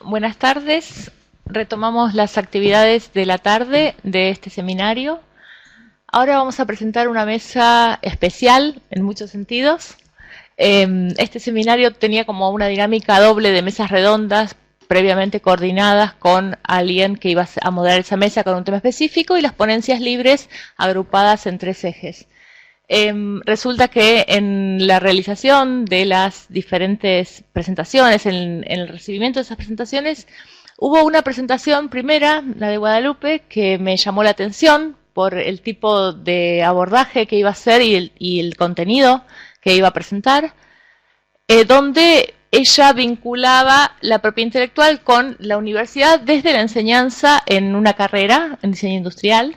Buenas tardes. Retomamos las actividades de la tarde de este seminario. Ahora vamos a presentar una mesa especial en muchos sentidos. Este seminario tenía como una dinámica doble de mesas redondas previamente coordinadas con alguien que iba a moderar esa mesa con un tema específico y las ponencias libres agrupadas en tres ejes. Resulta que en la realización de las diferentes presentaciones, en el recibimiento de esas presentaciones, hubo una presentación primera, la de Guadalupe, que me llamó la atención por el tipo de abordaje que iba a hacer y el contenido que iba a presentar, donde ella vinculaba la propiedad intelectual con la universidad desde la enseñanza en una carrera en diseño industrial.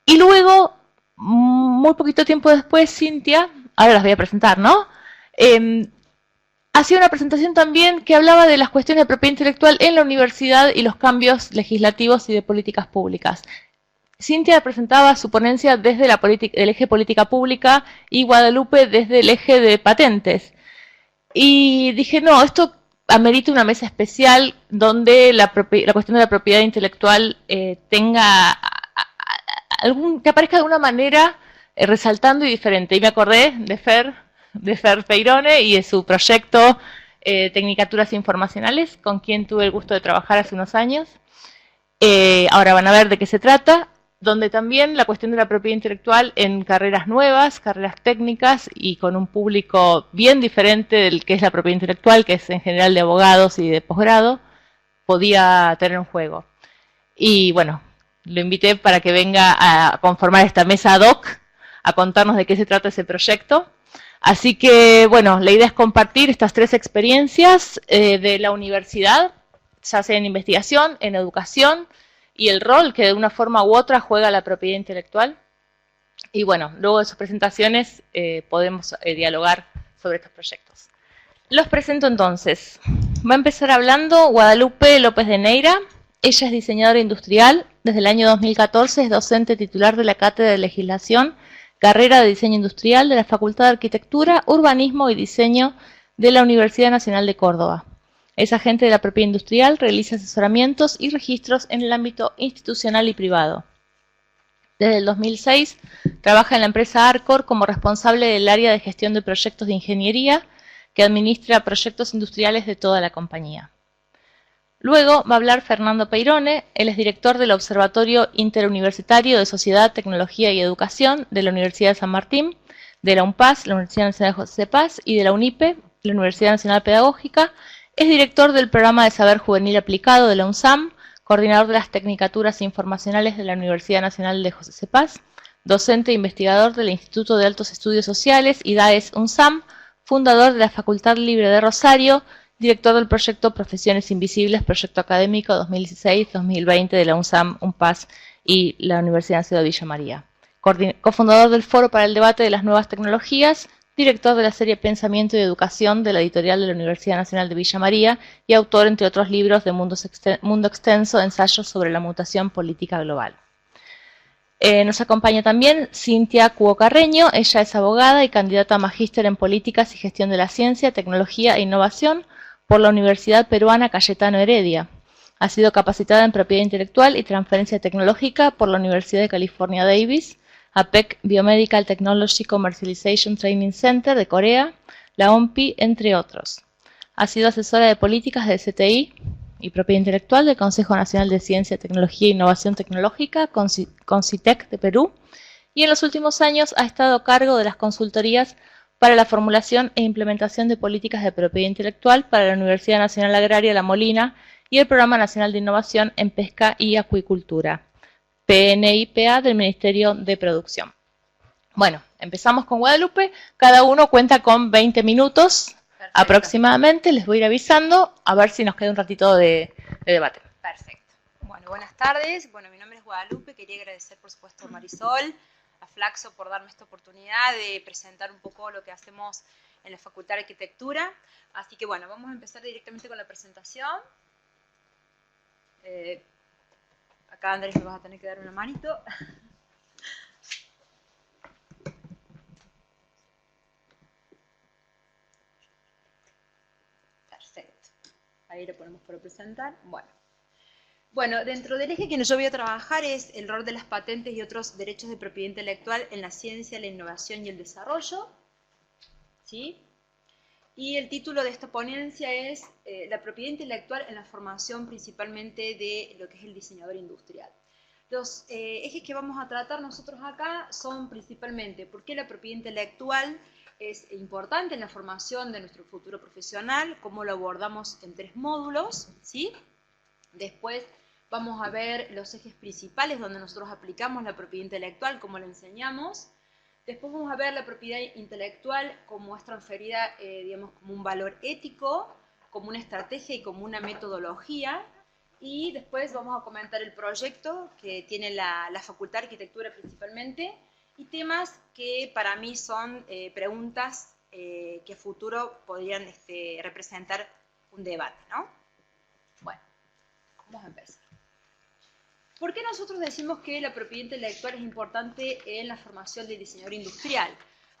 Y luego, muy poquito tiempo después, Cintia, ahora las voy a presentar, ¿no? Hacía una presentación también que hablaba de las cuestiones de propiedad intelectual en la universidad y los cambios legislativos y de políticas públicas. Cintia presentaba su ponencia desde el eje política pública y Guadalupe desde el eje de patentes. Y dije, no, esto amerita una mesa especial donde la cuestión de la propiedad intelectual tenga que aparezca de alguna manera resaltando y diferente. Y me acordé de Fer Peirone y de su proyecto Tecnicaturas Informacionales, con quien tuve el gusto de trabajar hace unos años. Ahora van a ver de qué se trata, donde también la cuestión de la propiedad intelectual en carreras nuevas, carreras técnicas y con un público bien diferente del que es la propiedad intelectual, que es en general de abogados y de posgrado, podía tener un juego. Y bueno, lo invité para que venga a conformar esta mesa ad hoc, a contarnos de qué se trata ese proyecto. Así que, bueno, la idea es compartir estas tres experiencias de la universidad, ya sea en investigación, en educación, y el rol que de una forma u otra juega la propiedad intelectual. Y bueno, luego de sus presentaciones podemos dialogar sobre estos proyectos. Los presento entonces. Va a empezar hablando Guadalupe López de Neira. Ella es diseñadora industrial. Desde el año 2014 es docente titular de la Cátedra de Legislación, carrera de Diseño Industrial de la Facultad de Arquitectura, Urbanismo y Diseño de la Universidad Nacional de Córdoba. Es agente de la propiedad industrial, realiza asesoramientos y registros en el ámbito institucional y privado. Desde el 2006 trabaja en la empresa Arcor como responsable del área de gestión de proyectos de ingeniería, que administra proyectos industriales de toda la compañía. Luego va a hablar Fernando Peirone. Él es director del Observatorio Interuniversitario de Sociedad, Tecnología y Educación de la Universidad de San Martín, de la UNPAS, la Universidad Nacional de José de Paz, y de la UNIPE, la Universidad Nacional Pedagógica. Es director del Programa de Saber Juvenil Aplicado de la UNSAM, coordinador de las Tecnicaturas Informacionales de la Universidad Nacional de José de Paz, docente e investigador del Instituto de Altos Estudios Sociales, IDAES UNSAM, fundador de la Facultad Libre de Rosario, director del proyecto Profesiones Invisibles, proyecto académico 2016-2020 de la UNSAM, UNPAS y la Universidad Nacional de Villa María. Cofundador del Foro para el Debate de las Nuevas Tecnologías, director de la serie Pensamiento y Educación de la editorial de la Universidad Nacional de Villa María y autor, entre otros libros, de Mundo Extenso, ensayos sobre la mutación política global. Nos acompaña también Cintia Cuo Carreño. Ella es abogada y candidata a magíster en Políticas y Gestión de la Ciencia, Tecnología e Innovación por la Universidad Peruana Cayetano Heredia. Ha sido capacitada en Propiedad Intelectual y Transferencia Tecnológica por la Universidad de California Davis, APEC Biomedical Technology Commercialization Training Center de Corea, la OMPI, entre otros. Ha sido asesora de políticas de CTI y propiedad intelectual del Consejo Nacional de Ciencia, Tecnología e Innovación Tecnológica, CONCITEC de Perú, y en los últimos años ha estado a cargo de las consultorías para la formulación e implementación de políticas de propiedad intelectual para la Universidad Nacional Agraria La Molina y el Programa Nacional de Innovación en Pesca y Acuicultura, PNIPA del Ministerio de Producción. Bueno, empezamos con Guadalupe. Cada uno cuenta con 20 minutos. Perfecto. Aproximadamente. Les voy a ir avisando a ver si nos queda un ratito de debate. Perfecto. Bueno, buenas tardes. Bueno, mi nombre es Guadalupe. Quería agradecer, por supuesto, a Marisol, a Flaxo por darme esta oportunidad de presentar un poco lo que hacemos en la Facultad de Arquitectura. Así que, bueno, vamos a empezar directamente con la presentación. Acá, Andrés, me vas a tener que dar una manito. ahí lo ponemos para presentar. Bueno, dentro del eje que yo voy a trabajar es el rol de las patentes y otros derechos de propiedad intelectual en la ciencia, la innovación y el desarrollo, ¿sí? Y el título de esta ponencia es la propiedad intelectual en la formación principalmente de lo que es el diseñador industrial. Los ejes que vamos a tratar nosotros acá son principalmente por qué la propiedad intelectual es importante en la formación de nuestro futuro profesional, cómo lo abordamos en 3 módulos, ¿sí? Después vamos a ver los ejes principales donde nosotros aplicamos la propiedad intelectual, cómo la enseñamos. Después vamos a ver la propiedad intelectual como es transferida, digamos, como un valor ético, como una estrategia y como una metodología. Y después vamos a comentar el proyecto que tiene la Facultad de Arquitectura principalmente, y temas que para mí son preguntas que a futuro podrían representar un debate, ¿no? Bueno, vamos a empezar. ¿Por qué nosotros decimos que la propiedad intelectual es importante en la formación del diseñador industrial?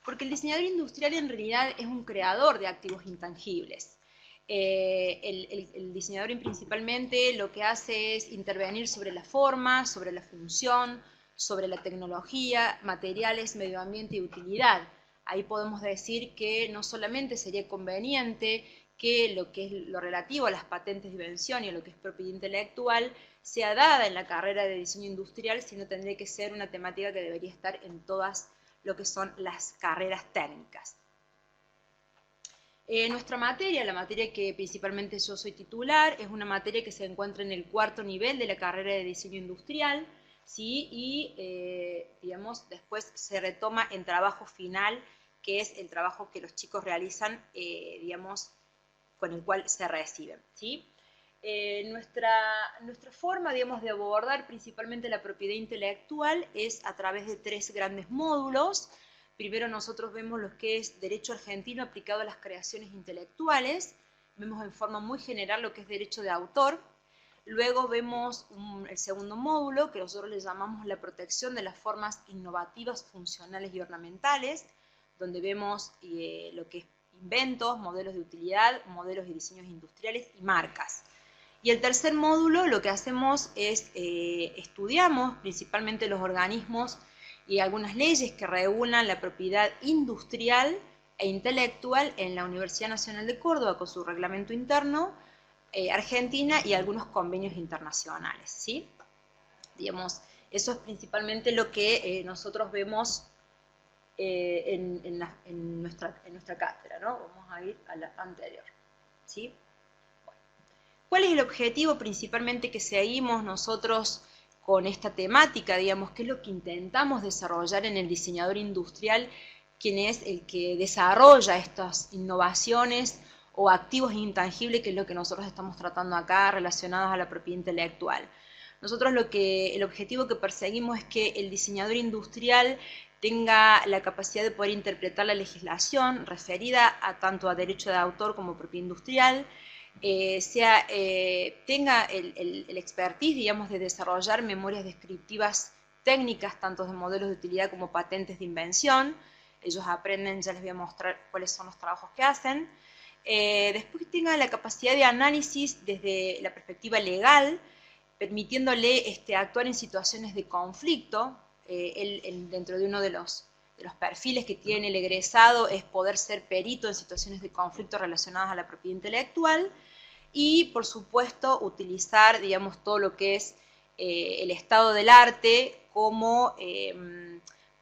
Porque el diseñador industrial en realidad es un creador de activos intangibles. El diseñador principalmente lo que hace es intervenir sobre la forma, sobre la función, sobre la tecnología, materiales, medio ambiente y utilidad. Ahí podemos decir que no solamente sería conveniente que lo que es lo relativo a las patentes de invención y a lo que es propiedad intelectual sea dada en la carrera de diseño industrial, sino tendría que ser una temática que debería estar en todas lo que son las carreras técnicas. Nuestra materia, la materia que principalmente yo soy titular, es una materia que se encuentra en el 4º nivel de la carrera de diseño industrial, ¿sí? Y digamos, después se retoma en trabajo final, que es el trabajo que los chicos realizan, digamos, con el cual se reciben, ¿sí? Nuestra forma, digamos, de abordar principalmente la propiedad intelectual es a través de 3 grandes módulos. Primero nosotros vemos lo que es derecho argentino aplicado a las creaciones intelectuales, vemos en forma muy general lo que es derecho de autor. Luego vemos el segundo módulo, que nosotros le llamamos la protección de las formas innovativas, funcionales y ornamentales, donde vemos lo que es inventos, modelos de utilidad, modelos y diseños industriales y marcas. Y el tercer módulo lo que hacemos es estudiamos principalmente los organismos y algunas leyes que regulan la propiedad industrial e intelectual en la Universidad Nacional de Córdoba con su reglamento interno, Argentina y algunos convenios internacionales, ¿sí? Digamos, eso es principalmente lo que nosotros vemos en nuestra cátedra, ¿no? Vamos a ir a la anterior, ¿sí? Bueno. ¿Cuál es el objetivo principalmente que seguimos nosotros con esta temática, digamos? ¿Qué es lo que intentamos desarrollar en el diseñador industrial, quien es el que desarrolla estas innovaciones o activos intangibles, que es lo que nosotros estamos tratando acá, relacionados a la propiedad intelectual? Nosotros el objetivo que perseguimos es que el diseñador industrial tenga la capacidad de poder interpretar la legislación referida tanto a derecho de autor como propiedad industrial, tenga el expertise, digamos, de desarrollar memorias descriptivas técnicas, tanto de modelos de utilidad como patentes de invención. Ellos aprenden, ya les voy a mostrar cuáles son los trabajos que hacen. Después tenga la capacidad de análisis desde la perspectiva legal, permitiéndole actuar en situaciones de conflicto. Dentro de uno de los perfiles que tiene el egresado es poder ser perito en situaciones de conflicto relacionadas a la propiedad intelectual y, por supuesto, utilizar, digamos, todo lo que es el estado del arte como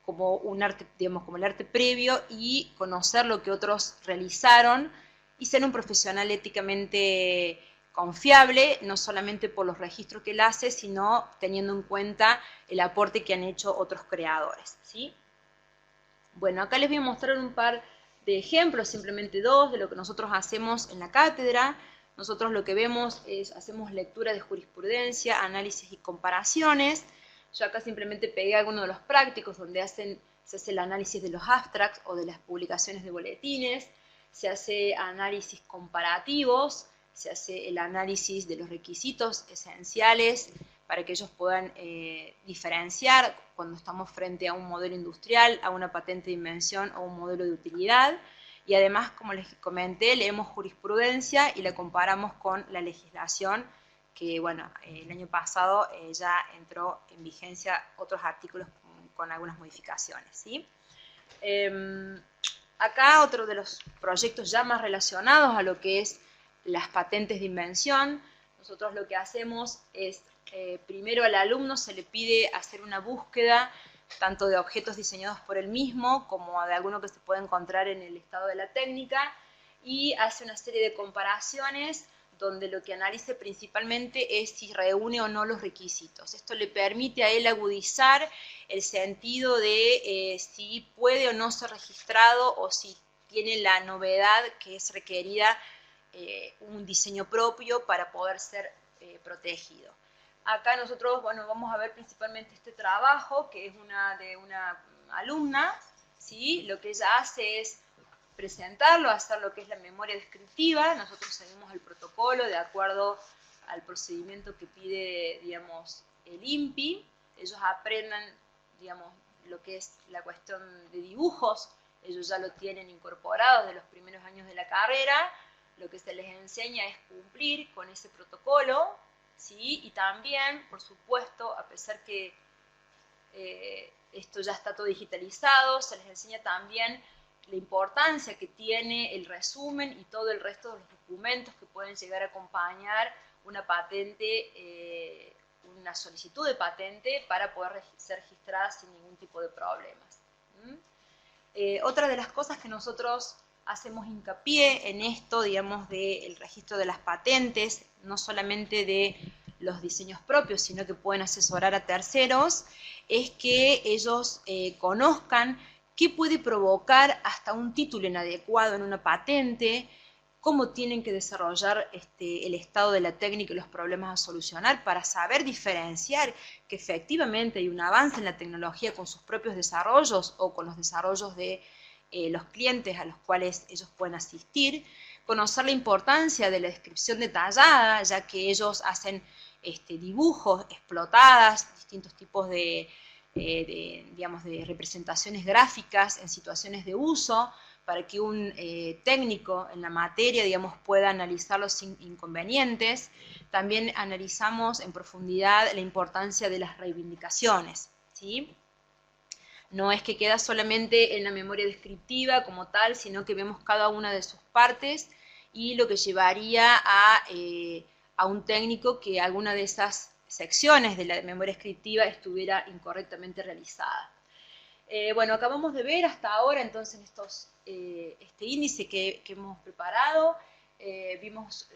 un arte, digamos, como el arte previo, y conocer lo que otros realizaron y ser un profesional éticamente confiable, no solamente por los registros que él hace, sino teniendo en cuenta el aporte que han hecho otros creadores, ¿sí? Bueno, acá les voy a mostrar un par de ejemplos, simplemente 2, de lo que nosotros hacemos en la cátedra. Nosotros lo que vemos es, hacemos lectura de jurisprudencia, análisis y comparaciones. Yo acá simplemente pegué algunos de los prácticos donde se hace el análisis de los abstracts o de las publicaciones de boletines, se hace análisis comparativos, se hace el análisis de los requisitos esenciales para que ellos puedan diferenciar cuando estamos frente a un modelo industrial, a una patente de invención o un modelo de utilidad. y además, como les comenté, leemos jurisprudencia y la comparamos con la legislación que, bueno, el año pasado ya entró en vigencia otros artículos con algunas modificaciones, ¿sí? Acá otro de los proyectos ya más relacionados a lo que es las patentes de invención. Nosotros lo que hacemos es, primero al alumno se le pide hacer una búsqueda tanto de objetos diseñados por él mismo como de alguno que se puede encontrar en el estado de la técnica, y hace una serie de comparaciones donde lo que analice principalmente es si reúne o no los requisitos. Esto le permite a él agudizar el sentido de si puede o no ser registrado o si tiene la novedad que es requerida un diseño propio para poder ser protegido. Acá nosotros, bueno, vamos a ver principalmente este trabajo, que es de una alumna, ¿sí? Lo que ella hace es presentarlo, hacer lo que es la memoria descriptiva. Nosotros seguimos el protocolo de acuerdo al procedimiento que pide, digamos, el INPI. Ellos aprendan, digamos, lo que es la cuestión de dibujos, ellos ya lo tienen incorporado desde los primeros años de la carrera. Lo que se les enseña es cumplir con ese protocolo, ¿sí? Y también, por supuesto, a pesar que esto ya está todo digitalizado, se les enseña también la importancia que tiene el resumen y todo el resto de los documentos que pueden llegar a acompañar una patente, una solicitud de patente para poder ser registrada sin ningún tipo de problemas. Otra de las cosas que nosotros hacemos hincapié en esto, digamos, del registro de las patentes, no solamente de los diseños propios, sino que pueden asesorar a terceros, es que ellos conozcan qué puede provocar hasta un título inadecuado en una patente, cómo tienen que desarrollar el estado de la técnica y los problemas a solucionar para saber diferenciar que efectivamente hay un avance en la tecnología con sus propios desarrollos o con los desarrollos de los clientes a los cuales ellos pueden asistir, conocer la importancia de la descripción detallada, ya que ellos hacen dibujos, explotadas, distintos tipos digamos, de representaciones gráficas en situaciones de uso, para que un técnico en la materia, digamos, pueda analizarlos sin inconvenientes. También analizamos en profundidad la importancia de las reivindicaciones, ¿sí? No es que queda solamente en la memoria descriptiva como tal, sino que vemos cada una de sus partes y lo que llevaría a un técnico que alguna de esas secciones de la memoria descriptiva estuviera incorrectamente realizada. Bueno, acabamos de ver hasta ahora entonces este índice que hemos preparado, vimos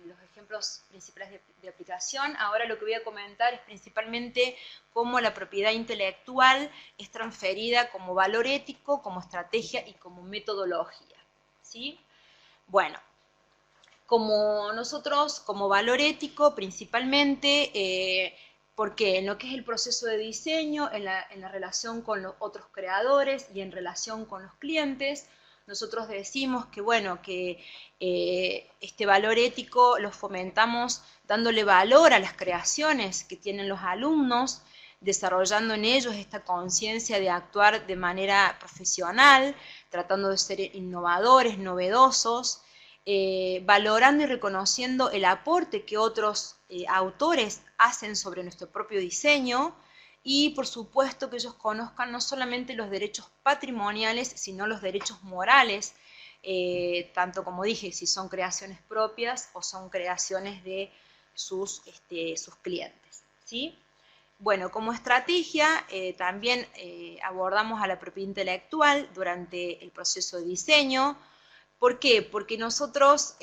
los ejemplos principales de aplicación. Ahora lo que voy a comentar es principalmente cómo la propiedad intelectual es transferida como valor ético, como estrategia y como metodología, ¿sí? Bueno, como nosotros, como valor ético principalmente, porque en lo que es el proceso de diseño, en la relación con los otros creadores y en relación con los clientes, nosotros decimos que, bueno, que este valor ético lo fomentamos dándole valor a las creaciones que tienen los alumnos, desarrollando en ellos esta conciencia de actuar de manera profesional, tratando de ser innovadores, novedosos, valorando y reconociendo el aporte que otros autores hacen sobre nuestro propio diseño, y por supuesto que ellos conozcan no solamente los derechos patrimoniales, sino los derechos morales, tanto como dije, si son creaciones propias o son creaciones de sus clientes, ¿sí? Bueno, como estrategia también abordamos a la propiedad intelectual durante el proceso de diseño. ¿Por qué? Porque nosotros,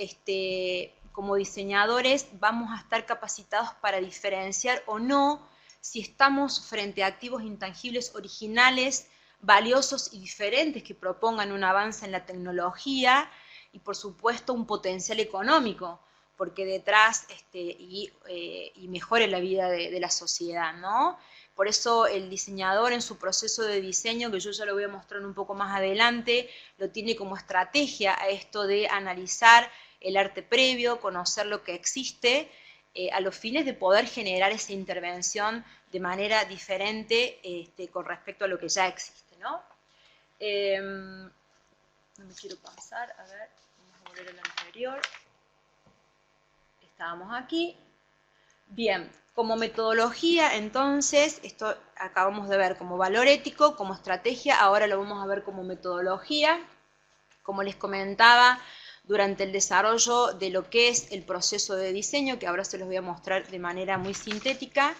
como diseñadores, vamos a estar capacitados para diferenciar o no si estamos frente a activos intangibles originales, valiosos y diferentes que propongan un avance en la tecnología y, por supuesto, un potencial económico, porque detrás y mejore la vida de la sociedad, ¿no? Por eso el diseñador en su proceso de diseño, que yo ya lo voy a mostrar un poco más adelante, lo tiene como estrategia a esto de analizar el arte previo, conocer lo que existe, a los fines de poder generar esa intervención de manera diferente con respecto a lo que ya existe, ¿no? no me quiero pasar, a ver, vamos a volver al anterior. Estábamos aquí. Bien, como metodología, entonces, esto acabamos de ver como valor ético, como estrategia, ahora lo vamos a ver como metodología. Como les comentaba, durante el desarrollo de lo que es el proceso de diseño, que ahora se los voy a mostrar de manera muy sintética,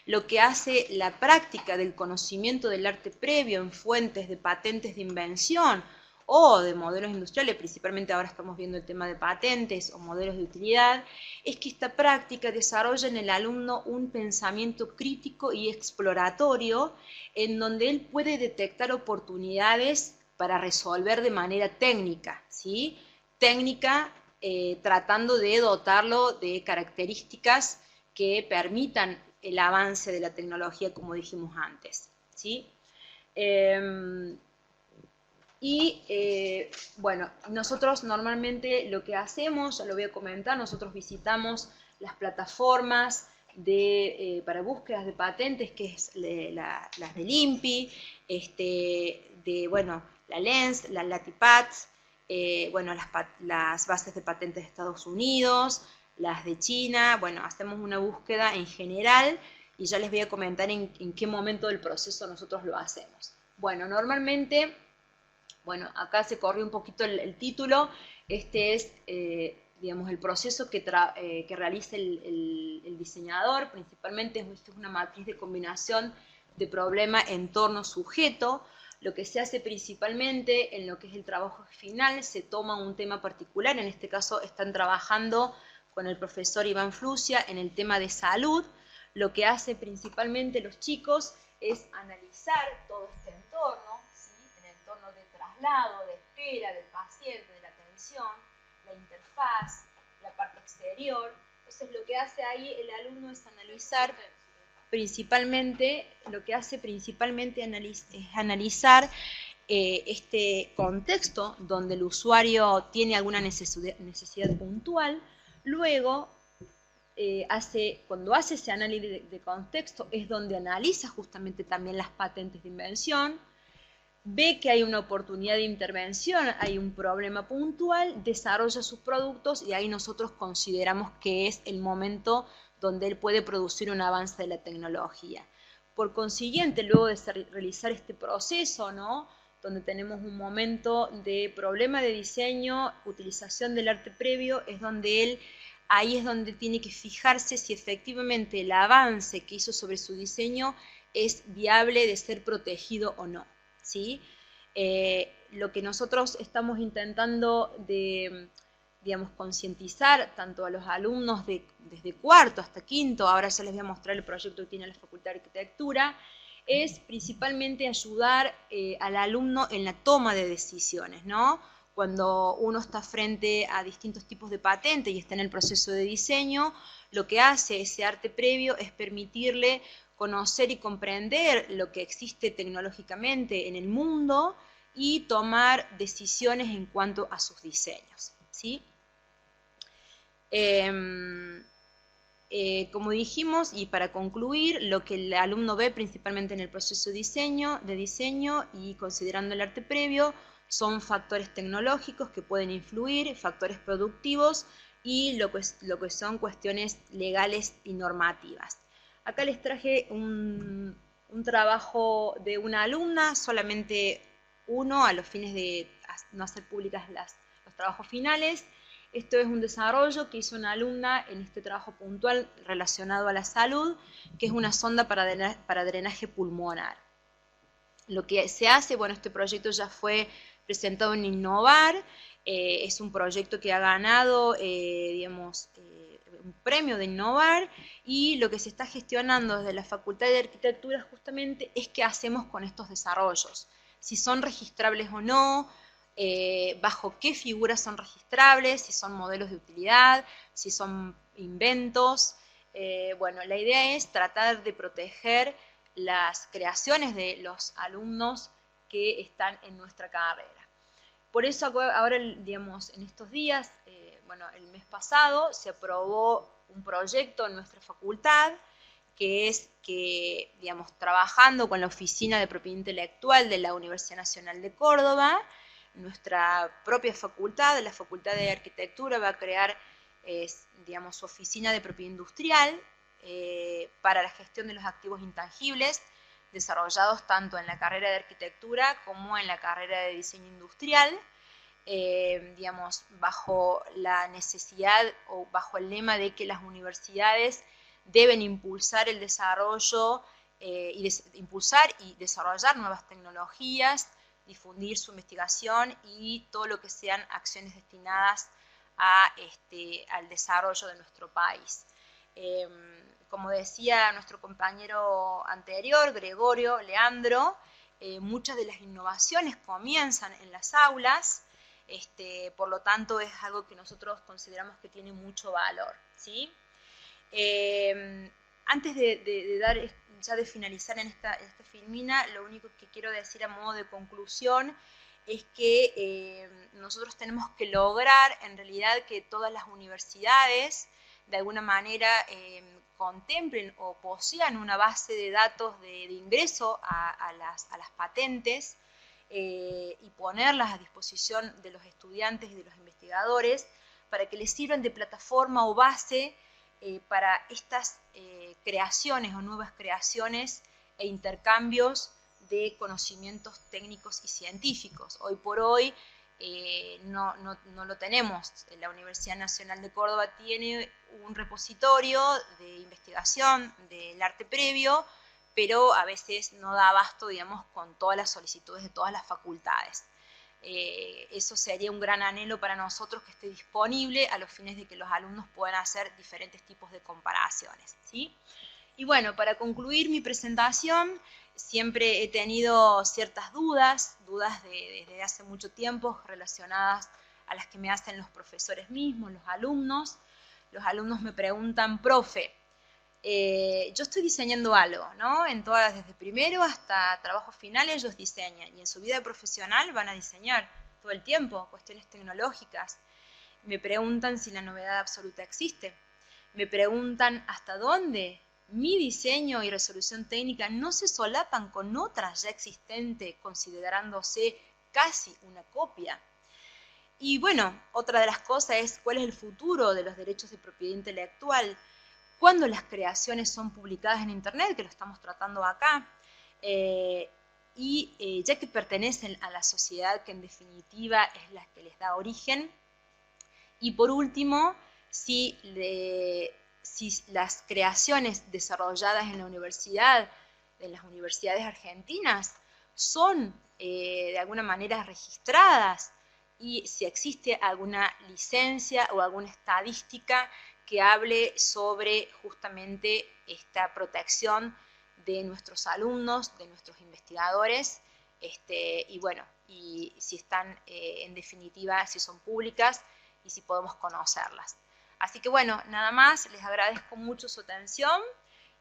lo que hace la práctica del conocimiento del arte previo en fuentes de patentes de invención o de modelos industriales, principalmente ahora estamos viendo el tema de patentes o modelos de utilidad, es que esta práctica desarrolla en el alumno un pensamiento crítico y exploratorio en donde él puede detectar oportunidades para resolver de manera técnica, ¿sí? Técnica tratando de dotarlo de características que permitan el avance de la tecnología, como dijimos antes, ¿sí? Bueno, nosotros normalmente lo que hacemos, ya lo voy a comentar, nosotros visitamos las plataformas para búsquedas de patentes, que es las del INPI, bueno, la LENS, la LATIPATS, bueno, las bases de patentes de Estados Unidos, las de China, bueno, hacemos una búsqueda en general y ya les voy a comentar en qué momento del proceso nosotros lo hacemos. Bueno, normalmente, bueno, acá se corrió un poquito el título, este es, digamos, el proceso que realiza el diseñador, principalmente es una matriz de combinación de problema, entorno, sujeto. Lo que se hace principalmente en lo que es el trabajo final, se toma un tema particular, en este caso están trabajando con el profesor Iván Flusia en el tema de salud. Lo que hace principalmente los chicos es analizar todo este entorno, ¿sí? El entorno de traslado, de espera del paciente, de la atención, la interfaz, la parte exterior. Entonces lo que hace ahí el alumno es analizar principalmente, lo que hace principalmente es analizar este contexto donde el usuario tiene alguna necesidad puntual. Luego, cuando hace ese análisis de contexto es donde analiza justamente también las patentes de invención, ve que hay una oportunidad de intervención, hay un problema puntual, desarrolla sus productos y ahí nosotros consideramos que es el momento donde él puede producir un avance de la tecnología. Por consiguiente, luego de realizar este proceso, ¿no?, donde tenemos un momento de problema de diseño, utilización del arte previo, ahí es donde tiene que fijarse si efectivamente el avance que hizo sobre su diseño es viable de ser protegido o no, ¿sí? Lo que nosotros estamos intentando digamos, concientizar tanto a los alumnos desde cuarto hasta quinto, ahora ya les voy a mostrar el proyecto que tiene la Facultad de Arquitectura, es principalmente ayudar al alumno en la toma de decisiones, ¿no? Cuando uno está frente a distintos tipos de patente y está en el proceso de diseño, lo que hace ese arte previo es permitirle conocer y comprender lo que existe tecnológicamente en el mundo y tomar decisiones en cuanto a sus diseños, ¿sí? Como dijimos, y para concluir, lo que el alumno ve principalmente en el proceso de diseño y considerando el arte previo, son factores tecnológicos que pueden influir, factores productivos y lo que son cuestiones legales y normativas. Acá les traje un trabajo de una alumna, solamente uno, a los fines de no hacer públicas los trabajos finales. Esto es un desarrollo que hizo una alumna en este trabajo puntual relacionado a la salud, que es una sonda para drenaje pulmonar. Lo que se hace, bueno, este proyecto ya fue presentado en Innovar, es un proyecto que ha ganado, digamos, un premio de Innovar, y lo que se está gestionando desde la Facultad de Arquitectura justamente es qué hacemos con estos desarrollos, si son registrables o no, bajo qué figuras son registrables, si son modelos de utilidad, si son inventos. Bueno, la idea es tratar de proteger las creaciones de los alumnos que están en nuestra carrera. Por eso ahora, digamos, en estos días, bueno, el mes pasado se aprobó un proyecto en nuestra facultad que, digamos, trabajando con la Oficina de Propiedad Intelectual de la Universidad Nacional de Córdoba, Nuestra propia facultad, la Facultad de Arquitectura, va a crear, digamos, su oficina de propiedad industrial para la gestión de los activos intangibles, desarrollados tanto en la carrera de arquitectura como en la carrera de diseño industrial, digamos, bajo la necesidad o bajo el lema de que las universidades deben impulsar el desarrollo, impulsar y desarrollar nuevas tecnologías, difundir su investigación y todo lo que sean acciones destinadas al desarrollo de nuestro país. Como decía nuestro compañero anterior, Gregorio, Leandro, muchas de las innovaciones comienzan en las aulas, por lo tanto es algo que nosotros consideramos que tiene mucho valor, ¿sí? Antes de finalizar en esta filmina, lo único que quiero decir a modo de conclusión es que nosotros tenemos que lograr en realidad que todas las universidades de alguna manera contemplen o posean una base de datos de ingreso a las patentes y ponerlas a disposición de los estudiantes y de los investigadores para que les sirvan de plataforma o base para estas creaciones o nuevas creaciones e intercambios de conocimientos técnicos y científicos. Hoy por hoy no lo tenemos. La Universidad Nacional de Córdoba tiene un repositorio de investigación del arte previo, pero a veces no da abasto, digamos, con todas las solicitudes de todas las facultades. Eso sería un gran anhelo para nosotros que esté disponible a los fines de que los alumnos puedan hacer diferentes tipos de comparaciones, ¿sí? Y bueno, para concluir mi presentación, siempre he tenido ciertas dudas desde hace mucho tiempo relacionadas a las que me hacen los profesores mismos, los alumnos. Los alumnos me preguntan, profe, yo estoy diseñando algo, ¿no? Desde primero hasta trabajo final ellos diseñan, y en su vida profesional van a diseñar todo el tiempo, cuestiones tecnológicas. Me preguntan si la novedad absoluta existe. Me preguntan hasta dónde mi diseño y resolución técnica no se solapan con otras ya existentes, considerándose casi una copia. Y bueno, otra de las cosas es cuál es el futuro de los derechos de propiedad intelectual, cuándo las creaciones son publicadas en Internet, que lo estamos tratando acá, ya que pertenecen a la sociedad que en definitiva es la que les da origen. Y por último, si las creaciones desarrolladas en la universidad, en las universidades argentinas, son de alguna manera registradas, y si existe alguna licencia o alguna estadística que hable sobre justamente esta protección de nuestros alumnos, de nuestros investigadores, y bueno, y si están en definitiva, si son públicas y si podemos conocerlas. Así que bueno, nada más, les agradezco mucho su atención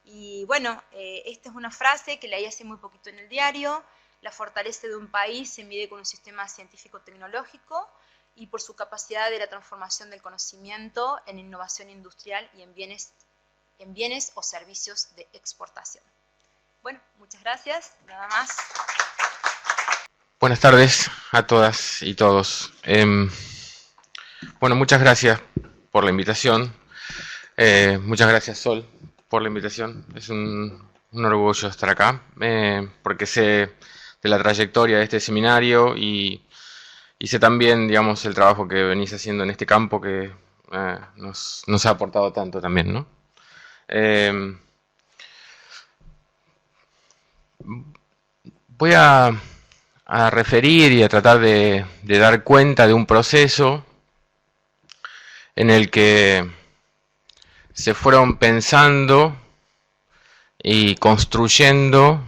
y bueno, esta es una frase que leí hace muy poquito en el diario: la fortaleza de un país se mide con un sistema científico-tecnológico y por su capacidad de la transformación del conocimiento en innovación industrial y en bienes o servicios de exportación. Bueno, muchas gracias, nada más. Buenas tardes a todas y todos. Bueno, muchas gracias por la invitación. Muchas gracias, Sol, por la invitación. Es un orgullo estar acá, porque sé de la trayectoria de este seminario y sé también, digamos, el trabajo que venís haciendo en este campo que nos ha aportado tanto también, ¿no? Voy a referir y a tratar de dar cuenta de un proceso en el que se fueron pensando y construyendo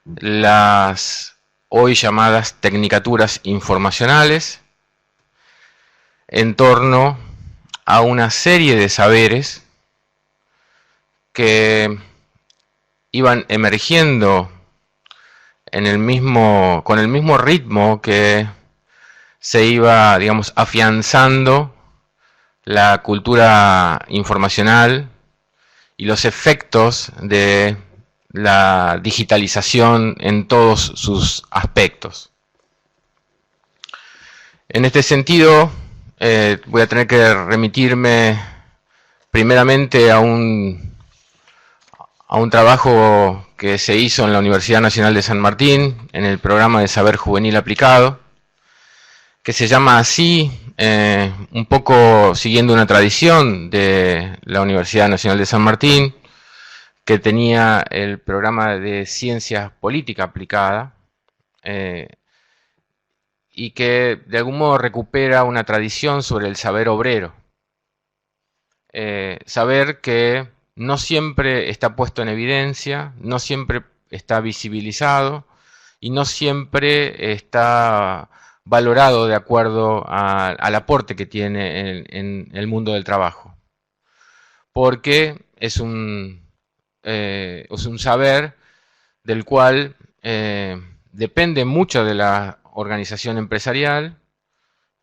las hoy llamadas tecnicaturas informacionales en torno a una serie de saberes que iban emergiendo con el mismo ritmo que se iba, digamos, afianzando la cultura informacional y los efectos de la digitalización en todos sus aspectos. En este sentido, voy a tener que remitirme primeramente a un trabajo que se hizo en la Universidad Nacional de San Martín, en el programa de Saber Juvenil Aplicado, que se llama así, un poco siguiendo una tradición de la Universidad Nacional de San Martín, que tenía el programa de Ciencias Política Aplicada, y que de algún modo recupera una tradición sobre el saber obrero. Saber que no siempre está puesto en evidencia, no siempre está visibilizado y no siempre está valorado de acuerdo al aporte que tiene en el mundo del trabajo. Porque es un saber del cual depende mucho de la organización empresarial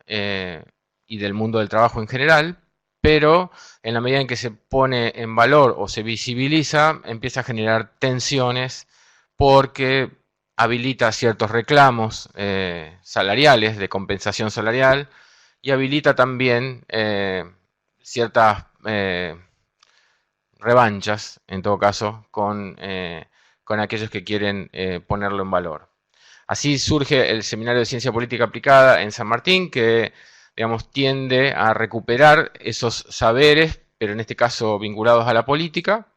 y del mundo del trabajo en general, pero en la medida en que se pone en valor o se visibiliza, empieza a generar tensiones porque habilita ciertos reclamos salariales, de compensación salarial, y habilita también ciertas revanchas, en todo caso, con aquellos que quieren ponerlo en valor. Así surge el Seminario de Ciencia Política Aplicada en San Martín, que, digamos, tiende a recuperar esos saberes, pero en este caso vinculados a la política,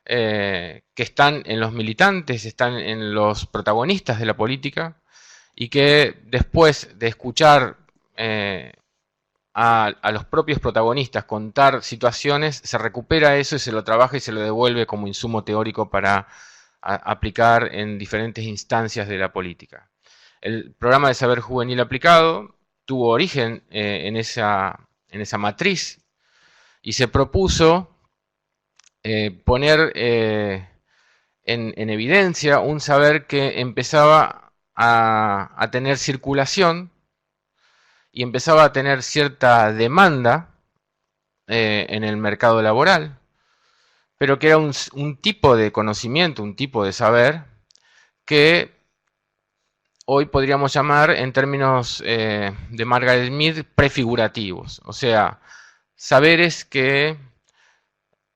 que están en los militantes, están en los protagonistas de la política, y que después de escuchar a los propios protagonistas contar situaciones, se recupera eso y se lo trabaja y se lo devuelve como insumo teórico para aplicar en diferentes instancias de la política. El programa de Saber Juvenil Aplicado tuvo origen en esa matriz y se propuso poner en evidencia un saber que empezaba a tener circulación y empezaba a tener cierta demanda en el mercado laboral, pero que era un tipo de conocimiento, un tipo de saber que hoy podríamos llamar, en términos de Margaret Mead, prefigurativos, o sea, saberes que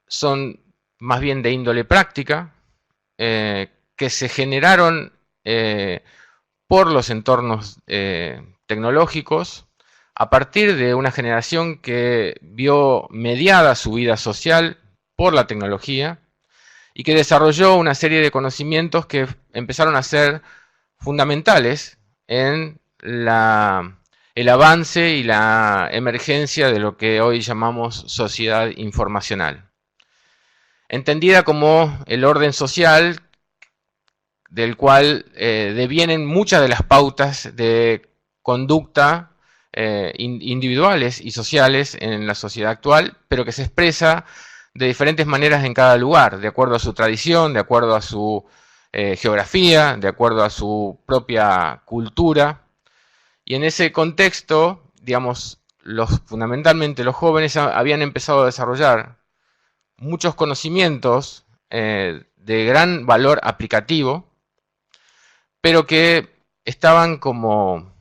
son más bien de índole práctica, que se generaron por los entornos tecnológicos, a partir de una generación que vio mediada su vida social por la tecnología y que desarrolló una serie de conocimientos que empezaron a ser fundamentales en el avance y la emergencia de lo que hoy llamamos sociedad informacional, entendida como el orden social del cual devienen muchas de las pautas de conducta individuales y sociales en la sociedad actual, pero que se expresa de diferentes maneras en cada lugar, de acuerdo a su tradición, de acuerdo a su geografía, de acuerdo a su propia cultura. Y en ese contexto, digamos, fundamentalmente los jóvenes habían empezado a desarrollar muchos conocimientos de gran valor aplicativo, pero que estaban como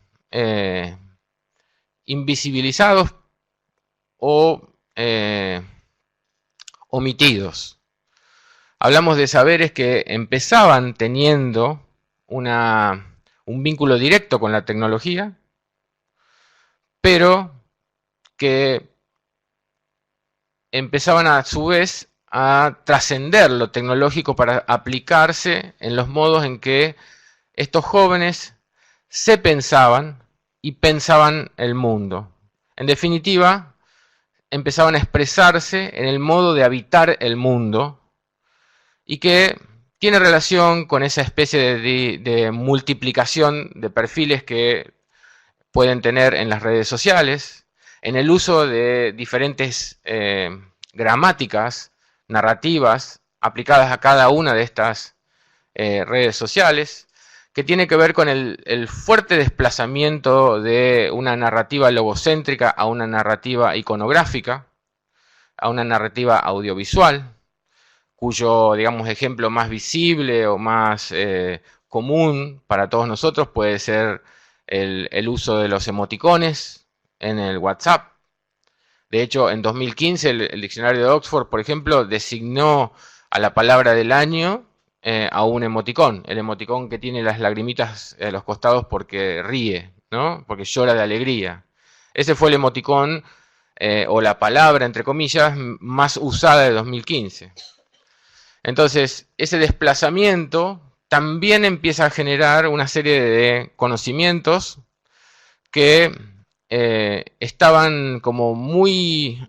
invisibilizados o omitidos. Hablamos de saberes que empezaban teniendo un vínculo directo con la tecnología, pero que empezaban a su vez a trascender lo tecnológico para aplicarse en los modos en que estos jóvenes se pensaban y pensaban el mundo. En definitiva, empezaban a expresarse en el modo de habitar el mundo y que tiene relación con esa especie de multiplicación de perfiles que pueden tener en las redes sociales, en el uso de diferentes gramáticas, narrativas, aplicadas a cada una de estas redes sociales, que tiene que ver con el fuerte desplazamiento de una narrativa logocéntrica a una narrativa iconográfica, a una narrativa audiovisual, cuyo, digamos, ejemplo más visible o más común para todos nosotros puede ser el uso de los emoticones en el WhatsApp. De hecho, en 2015 el diccionario de Oxford, por ejemplo, designó a la palabra del año a un emoticón. El emoticón que tiene las lagrimitas a los costados porque ríe, ¿no? Porque llora de alegría. Ese fue el emoticón o la palabra, entre comillas, más usada de 2015. Entonces, ese desplazamiento también empieza a generar una serie de conocimientos que estaban como muy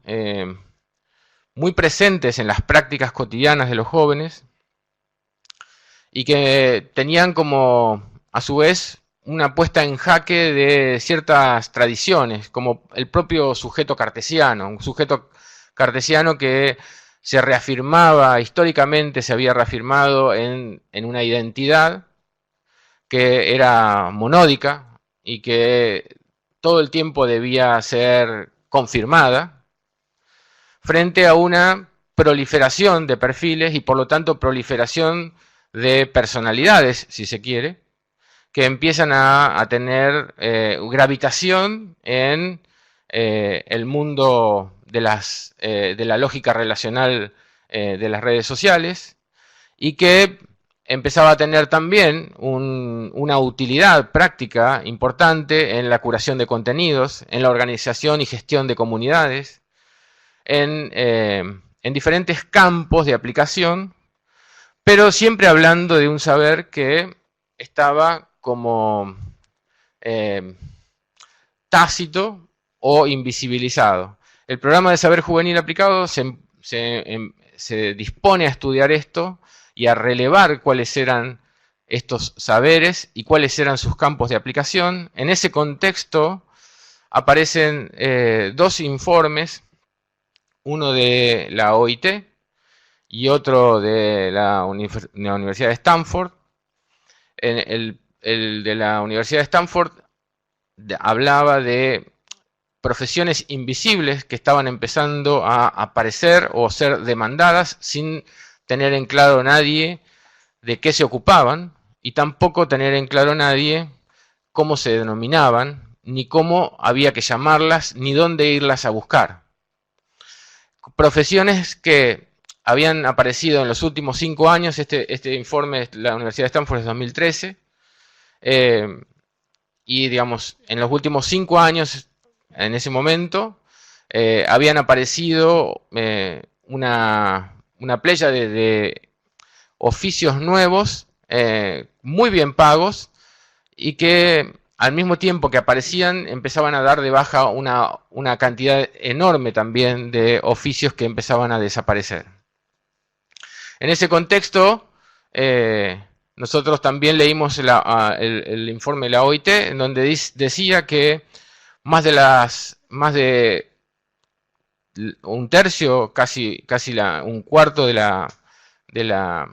presentes en las prácticas cotidianas de los jóvenes y que tenían como, a su vez, una puesta en jaque de ciertas tradiciones, como el propio sujeto cartesiano, un sujeto cartesiano que se reafirmaba, históricamente se había reafirmado en una identidad que era monódica y que todo el tiempo debía ser confirmada, frente a una proliferación de perfiles y por lo tanto proliferación de personalidades, si se quiere, que empiezan a tener gravitación en el mundo de la lógica relacional de las redes sociales y que empezaba a tener también una utilidad práctica importante en la curación de contenidos, en la organización y gestión de comunidades, en diferentes campos de aplicación, pero siempre hablando de un saber que estaba como tácito o invisibilizado. El programa de saber juvenil aplicado se dispone a estudiar esto y a relevar cuáles eran estos saberes y cuáles eran sus campos de aplicación. En ese contexto aparecen dos informes, uno de la OIT y otro de la Universidad de Stanford. El de la Universidad de Stanford hablaba de profesiones invisibles que estaban empezando a aparecer o ser demandadas sin tener en claro nadie de qué se ocupaban y tampoco tener en claro nadie cómo se denominaban, ni cómo había que llamarlas, ni dónde irlas a buscar. Profesiones que habían aparecido en los últimos 5 años, este informe de la Universidad de Stanford es 2013, y digamos, en los últimos 5 años, en ese momento, habían aparecido una playa de oficios nuevos, muy bien pagos, y que al mismo tiempo que aparecían, empezaban a dar de baja una cantidad enorme también de oficios que empezaban a desaparecer. En ese contexto, nosotros también leímos el informe de la OIT, en donde decía que más de un tercio, casi un cuarto de la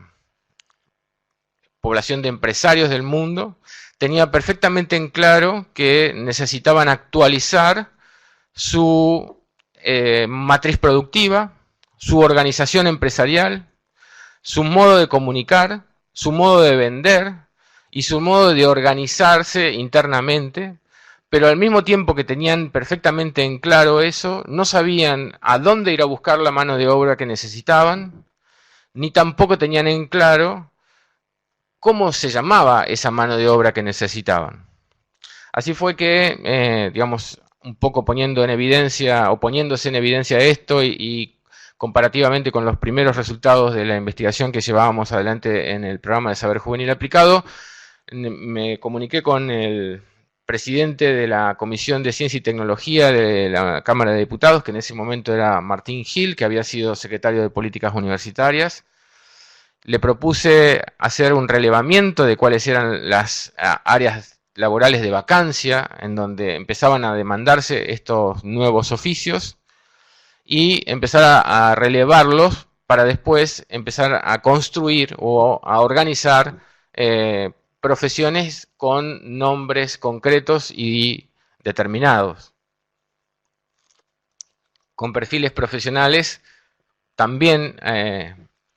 población de empresarios del mundo tenía perfectamente en claro que necesitaban actualizar su matriz productiva, su organización empresarial, su modo de comunicar, su modo de vender y su modo de organizarse internamente, pero al mismo tiempo que tenían perfectamente en claro eso, no sabían a dónde ir a buscar la mano de obra que necesitaban, ni tampoco tenían en claro cómo se llamaba esa mano de obra que necesitaban. Así fue que, digamos, un poco poniéndose en evidencia esto y comparativamente con los primeros resultados de la investigación que llevábamos adelante en el programa de Saber Juvenil Aplicado, me comuniqué con el presidente de la Comisión de Ciencia y Tecnología de la Cámara de Diputados, que en ese momento era Martín Gil, que había sido secretario de Políticas Universitarias. Le propuse hacer un relevamiento de cuáles eran las áreas laborales de vacancia en donde empezaban a demandarse estos nuevos oficios y empezar a relevarlos para después empezar a construir o a organizar profesiones con nombres concretos y determinados, con perfiles profesionales también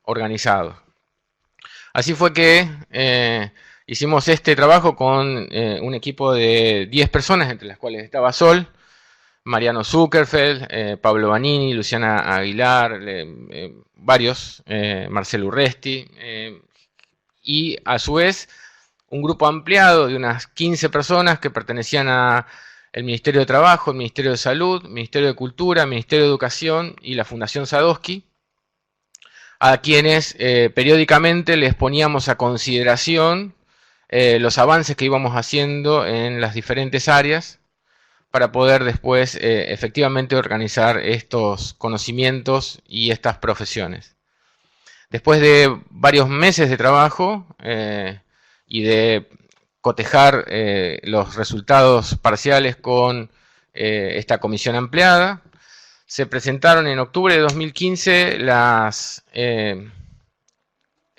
organizados. Así fue que Hicimos este trabajo con un equipo de 10 personas, entre las cuales estaba Sol, Mariano Zuckerfeld, Pablo Vanini, Luciana Aguilar, varios, Marcelo Urresti, y a su vez un grupo ampliado de unas 15 personas que pertenecían al Ministerio de Trabajo, el Ministerio de Salud, Ministerio de Cultura, Ministerio de Educación y la Fundación Sadowski, a quienes periódicamente les poníamos a consideración los avances que íbamos haciendo en las diferentes áreas para poder después efectivamente organizar estos conocimientos y estas profesiones. Después de varios meses de trabajo y de cotejar los resultados parciales con esta comisión ampliada, se presentaron en octubre de 2015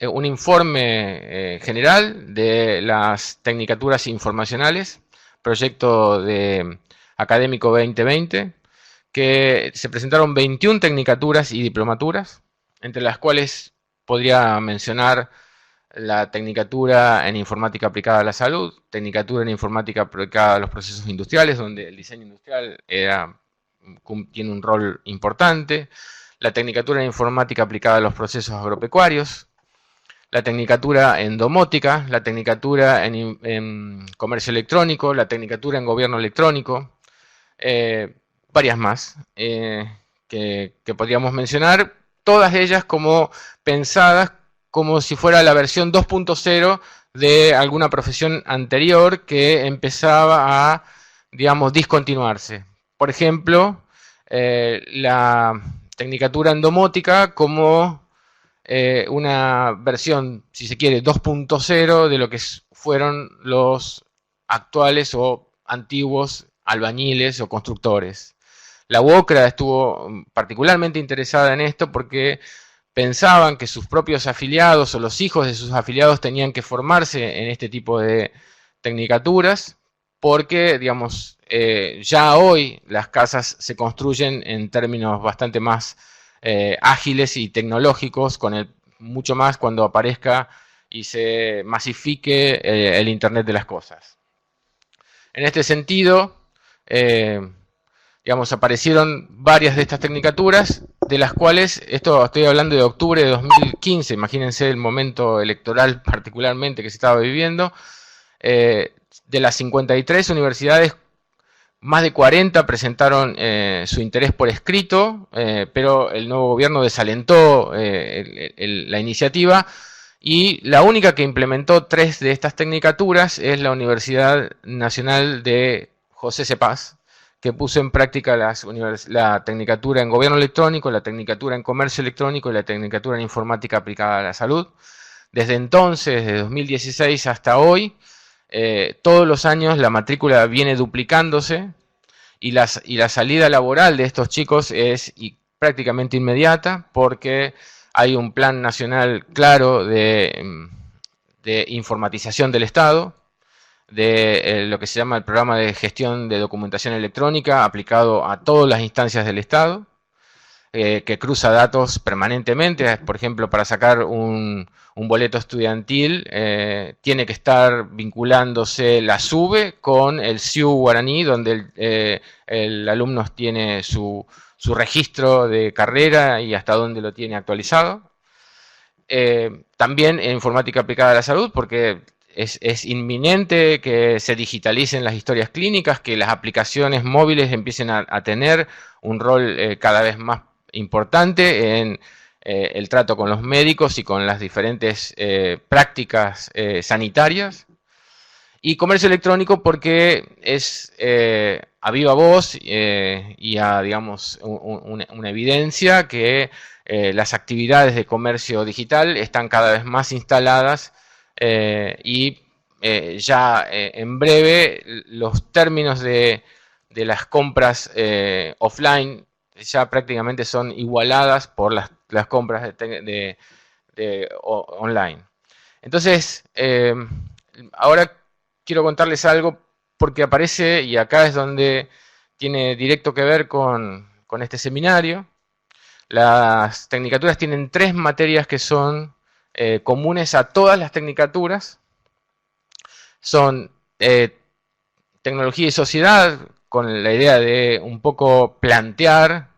un informe general de las tecnicaturas informacionales, proyecto académico 2020, que se presentaron 21 tecnicaturas y diplomaturas, entre las cuales podría mencionar la tecnicatura en informática aplicada a la salud, tecnicatura en informática aplicada a los procesos industriales, donde el diseño industrial tiene un rol importante, la tecnicatura en informática aplicada a los procesos agropecuarios, la tecnicatura en domótica, la tecnicatura en comercio electrónico, la tecnicatura en gobierno electrónico, varias más que podríamos mencionar, todas ellas como pensadas como si fuera la versión 2.0 de alguna profesión anterior que empezaba a, digamos, discontinuarse. Por ejemplo, la tecnicatura en domótica como una versión, si se quiere, 2.0 de lo que fueron los actuales o antiguos albañiles o constructores. La UOCRA estuvo particularmente interesada en esto porque pensaban que sus propios afiliados o los hijos de sus afiliados tenían que formarse en este tipo de tecnicaturas porque, digamos, ya hoy las casas se construyen en términos bastante más ágiles y tecnológicos, mucho más cuando aparezca y se masifique el Internet de las cosas. En este sentido, digamos, aparecieron varias de estas tecnicaturas, de las cuales, esto estoy hablando de octubre de 2015, imagínense el momento electoral particularmente que se estaba viviendo, de las 53 universidades, más de 40 presentaron su interés por escrito, pero el nuevo gobierno desalentó la iniciativa y la única que implementó 3 de estas tecnicaturas es la Universidad Nacional de José Cepaz, que puso en práctica la tecnicatura en gobierno electrónico, la tecnicatura en comercio electrónico y la tecnicatura en informática aplicada a la salud. Desde entonces, desde 2016 hasta hoy, todos los años la matrícula viene duplicándose y la salida laboral de estos chicos es prácticamente inmediata porque hay un plan nacional claro de informatización del Estado, de lo que se llama el programa de gestión de documentación electrónica aplicado a todas las instancias del Estado, que cruza datos permanentemente. Por ejemplo, para sacar un boleto estudiantil tiene que estar vinculándose la SUBE con el CIU guaraní, donde el alumno tiene su registro de carrera y hasta dónde lo tiene actualizado. También en informática aplicada a la salud, porque es inminente que se digitalicen las historias clínicas, que las aplicaciones móviles empiecen a tener un rol cada vez más importante en el trato con los médicos y con las diferentes prácticas sanitarias. Y comercio electrónico porque es a viva voz y a, digamos, una evidencia que las actividades de comercio digital están cada vez más instaladas y ya en breve los términos de las compras offline ya prácticamente son igualadas por las compras online. Entonces, ahora quiero contarles algo porque aparece, y acá es donde tiene directo que ver con este seminario. Las tecnicaturas tienen 3 materias que son comunes a todas las tecnicaturas son tecnología y sociedad, con la idea de un poco plantear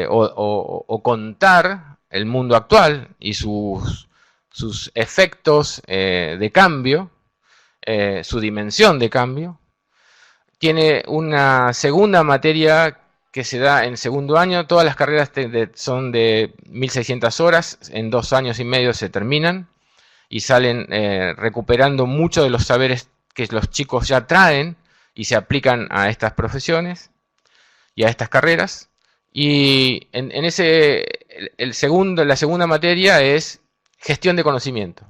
o contar el mundo actual y sus efectos de cambio, su dimensión de cambio. Tiene una segunda materia que se da en segundo año. Todas las carreras son de 1600 horas, en 2 años y medio se terminan y salen recuperando muchos de los saberes que los chicos ya traen y se aplican a estas profesiones y a estas carreras. Y la segunda materia es gestión de conocimiento.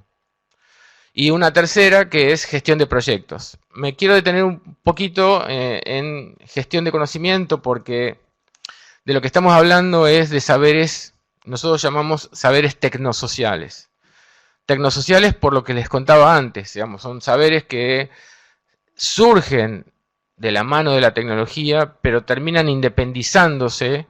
Y una tercera que es gestión de proyectos. Me quiero detener un poquito en gestión de conocimiento porque de lo que estamos hablando es de saberes, nosotros llamamos saberes tecnosociales. Tecnosociales por lo que les contaba antes, digamos, son saberes que surgen de la mano de la tecnología, pero terminan independizándose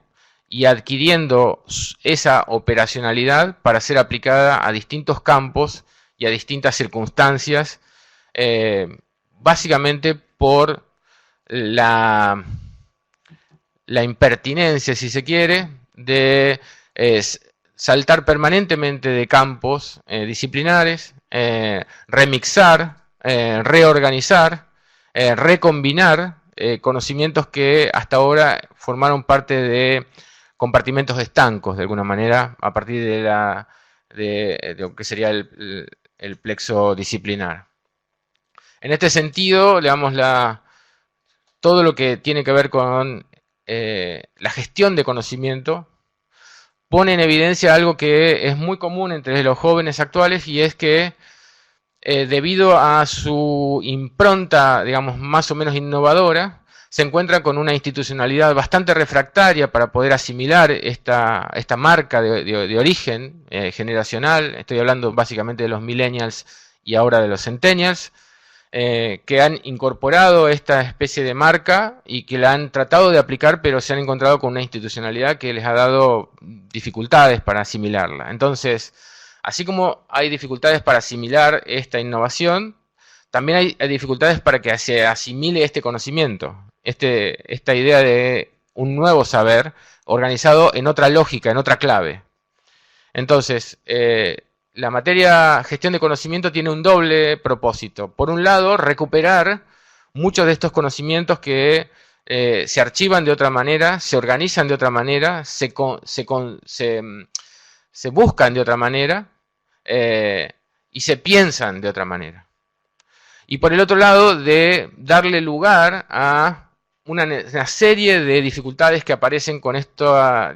y adquiriendo esa operacionalidad para ser aplicada a distintos campos y a distintas circunstancias, básicamente por la impertinencia, si se quiere, de saltar permanentemente de campos disciplinares, remixar, reorganizar, recombinar conocimientos que hasta ahora formaron parte de compartimentos estancos, de alguna manera, a partir de lo que sería el plexo disciplinar. En este sentido, digamos, todo lo que tiene que ver con la gestión de conocimiento pone en evidencia algo que es muy común entre los jóvenes actuales, y es que debido a su impronta, digamos, más o menos innovadora, se encuentra con una institucionalidad bastante refractaria para poder asimilar esta marca de origen generacional. Estoy hablando básicamente de los millennials y ahora de los centennials, que han incorporado esta especie de marca y que la han tratado de aplicar, pero se han encontrado con una institucionalidad que les ha dado dificultades para asimilarla. Entonces, así como hay dificultades para asimilar esta innovación, también hay dificultades para que se asimile este conocimiento, esta idea de un nuevo saber organizado en otra lógica, en otra clave. Entonces, la materia gestión de conocimiento tiene un doble propósito. Por un lado, recuperar muchos de estos conocimientos que se archivan de otra manera, se organizan de otra manera, se buscan de otra manera y se piensan de otra manera. Y por el otro lado, de darle lugar a una serie de dificultades que aparecen con esta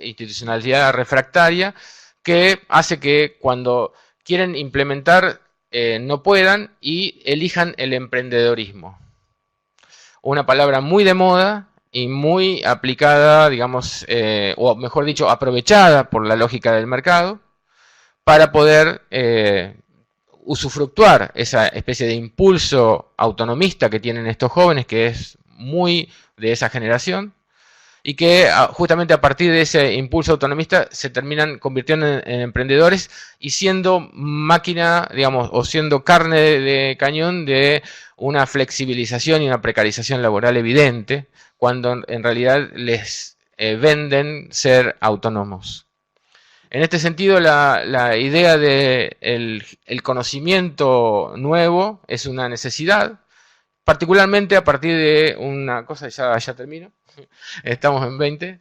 institucionalidad refractaria, que hace que cuando quieren implementar no puedan y elijan el emprendedorismo. Una palabra muy de moda y muy aplicada, digamos, o mejor dicho, aprovechada por la lógica del mercado para poder usufructuar esa especie de impulso autonomista que tienen estos jóvenes, que es muy de esa generación, y que justamente a partir de ese impulso autonomista se terminan convirtiendo en emprendedores y siendo máquina, digamos, o siendo carne de cañón de una flexibilización y una precarización laboral evidente, cuando en realidad les venden ser autónomos. En este sentido, la idea de el conocimiento nuevo es una necesidad, particularmente a partir de una cosa, ya termino, estamos en 20.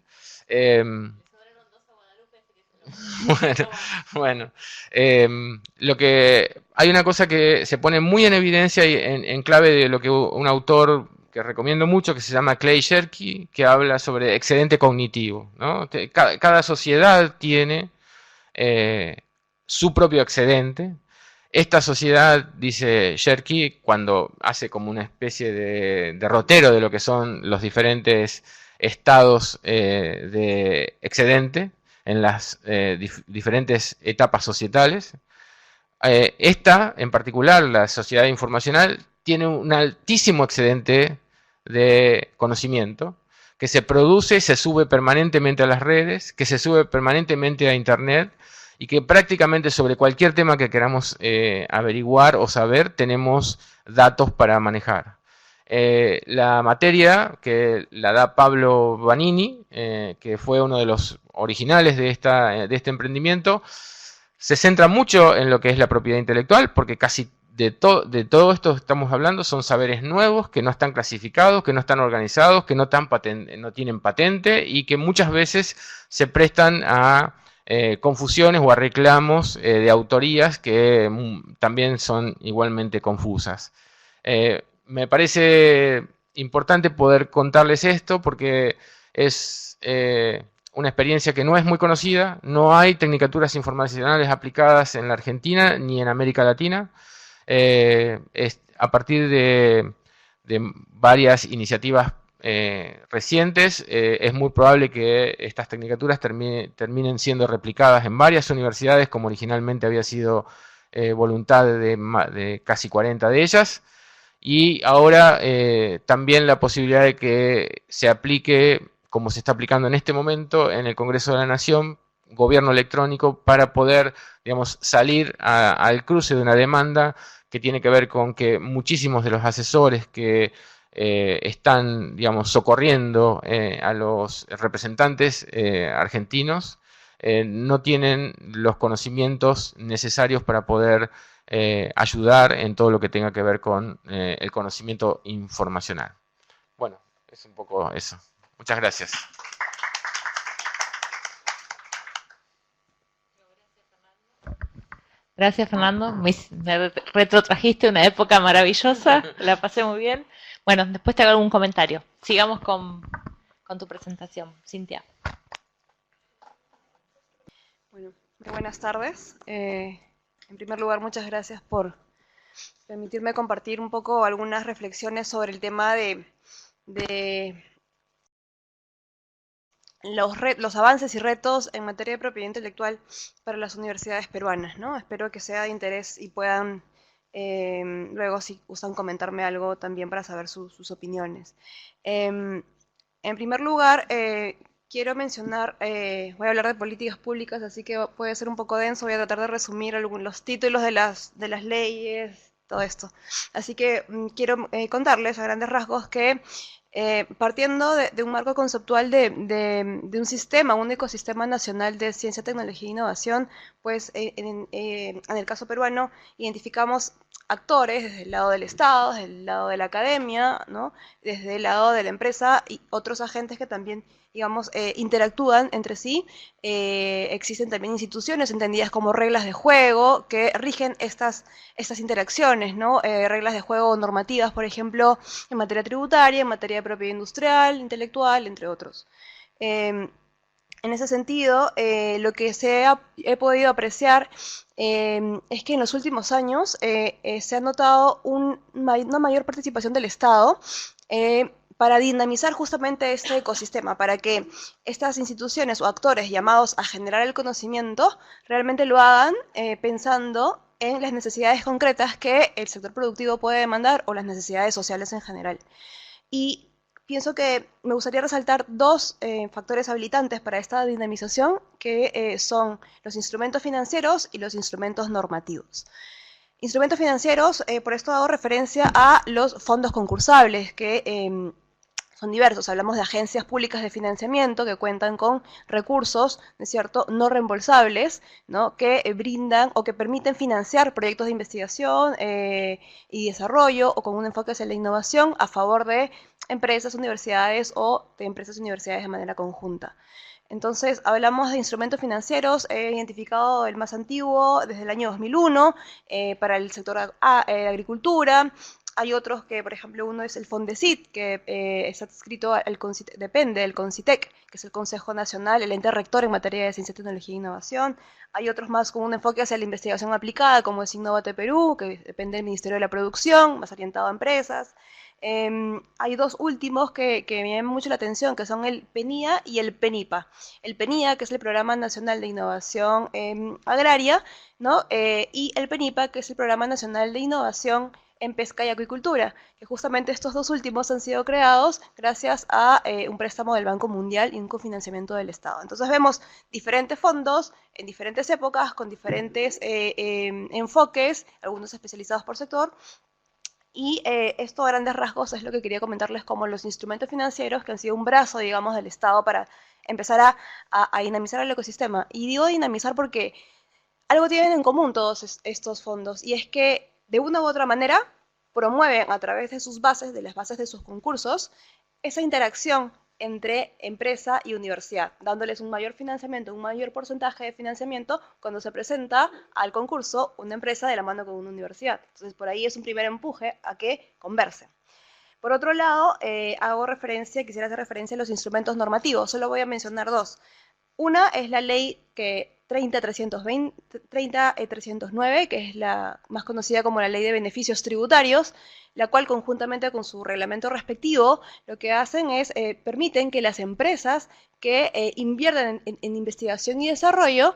Hay una cosa que se pone muy en evidencia y en clave de lo que un autor que recomiendo mucho, que se llama Clay Shirky, que habla sobre excedente cognitivo, ¿no? Cada sociedad tiene su propio excedente. Esta sociedad, dice Shirky, cuando hace como una especie de derrotero de lo que son los diferentes estados de excedente en las diferentes etapas societales, esta, en particular, la sociedad informacional, tiene un altísimo excedente de conocimiento que se produce, se sube permanentemente a las redes, que se sube permanentemente a Internet, y que prácticamente sobre cualquier tema que queramos averiguar o saber, tenemos datos para manejar. La materia que la da Pablo Vanini, que fue uno de los originales de este emprendimiento, se centra mucho en lo que es la propiedad intelectual, porque casi de todo esto que estamos hablando son saberes nuevos que no están clasificados, que no están organizados, que no tienen patente y que muchas veces se prestan a confusiones o a reclamos de autorías que también son igualmente confusas. Me parece importante poder contarles esto porque es una experiencia que no es muy conocida, no hay tecnicaturas informacionales aplicadas en la Argentina ni en América Latina. A partir de varias iniciativas recientes, es muy probable que estas tecnicaturas terminen siendo replicadas en varias universidades, como originalmente había sido voluntad de casi 40 de ellas, y ahora también la posibilidad de que se aplique, como se está aplicando en este momento, en el Congreso de la Nación, gobierno electrónico, para poder, digamos, salir al cruce de una demanda que tiene que ver con que muchísimos de los asesores que están, digamos, socorriendo a los representantes argentinos no tienen los conocimientos necesarios para poder ayudar en todo lo que tenga que ver con el conocimiento informacional. Bueno, es un poco eso. Muchas gracias. Gracias, Fernando. Me retrotrajiste una época maravillosa, la pasé muy bien. Bueno, después te hago algún comentario. Sigamos con tu presentación, Cintia. Bueno, muy buenas tardes. En primer lugar, muchas gracias por permitirme compartir un poco algunas reflexiones sobre el tema de los avances y retos en materia de propiedad intelectual para las universidades peruanas, ¿no? Espero que sea de interés y puedan luego, si gustan, comentarme algo también para saber sus opiniones. En primer lugar, quiero mencionar, voy a hablar de políticas públicas, así que puede ser un poco denso, voy a tratar de resumir los títulos de las leyes, todo esto. Así que quiero contarles a grandes rasgos que partiendo de un marco conceptual de un sistema, un ecosistema nacional de ciencia, tecnología e innovación, pues en el caso peruano identificamos actores desde el lado del Estado, desde el lado de la academia, ¿no? Desde el lado de la empresa y otros agentes que también, digamos, interactúan entre sí. Existen también instituciones entendidas como reglas de juego que rigen estas interacciones, ¿no? Reglas de juego normativas, por ejemplo, en materia tributaria, en materia de propiedad industrial, intelectual, entre otros. En ese sentido, lo que he podido apreciar es que en los últimos años se ha notado una mayor participación del Estado para dinamizar justamente este ecosistema, para que estas instituciones o actores llamados a generar el conocimiento realmente lo hagan pensando en las necesidades concretas que el sector productivo puede demandar o las necesidades sociales en general. Y pienso que me gustaría resaltar dos factores habilitantes para esta dinamización, que son los instrumentos financieros y los instrumentos normativos. Instrumentos financieros, por esto hago referencia a los fondos concursables, que son diversos. Hablamos de agencias públicas de financiamiento que cuentan con recursos, ¿no es cierto?, no reembolsables, ¿no?, que brindan o que permiten financiar proyectos de investigación y desarrollo o con un enfoque hacia la innovación a favor de empresas, universidades o de empresas y universidades de manera conjunta. Entonces, hablamos de instrumentos financieros, he identificado el más antiguo desde el año 2001 para el sector de agricultura. Hay otros que, por ejemplo, uno es el Fondesit, que está adscrito depende del CONCITEC, que es el Consejo Nacional, el ente rector en materia de ciencia, tecnología e innovación. Hay otros más con un enfoque hacia la investigación aplicada, como es Innovate Perú, que depende del Ministerio de la Producción, más orientado a empresas. Hay dos últimos que me llaman mucho la atención, que son el PENIA y el PENIPA. El PENIA, que es el Programa Nacional de Innovación Agraria, ¿no? Y el PENIPA, que es el Programa Nacional de Innovación en pesca y acuicultura, que justamente estos dos últimos han sido creados gracias a un préstamo del Banco Mundial y un cofinanciamiento del Estado. Entonces vemos diferentes fondos en diferentes épocas, con diferentes enfoques, algunos especializados por sector, y esto a grandes rasgos es lo que quería comentarles como los instrumentos financieros que han sido un brazo, digamos, del Estado para empezar a dinamizar el ecosistema. Y digo dinamizar porque algo tienen en común todos estos fondos, y es que de una u otra manera promueven a través de sus bases, de las bases de sus concursos, esa interacción entre empresa y universidad, dándoles un mayor financiamiento, un mayor porcentaje de financiamiento cuando se presenta al concurso una empresa de la mano con una universidad. Entonces, por ahí es un primer empuje a que conversen. Por otro lado, quisiera hacer referencia a los instrumentos normativos. Solo voy a mencionar dos. Una es la ley 30.309, que es la más conocida como la Ley de Beneficios Tributarios, la cual conjuntamente con su reglamento respectivo, lo que hacen es permiten que las empresas que invierten en investigación y desarrollo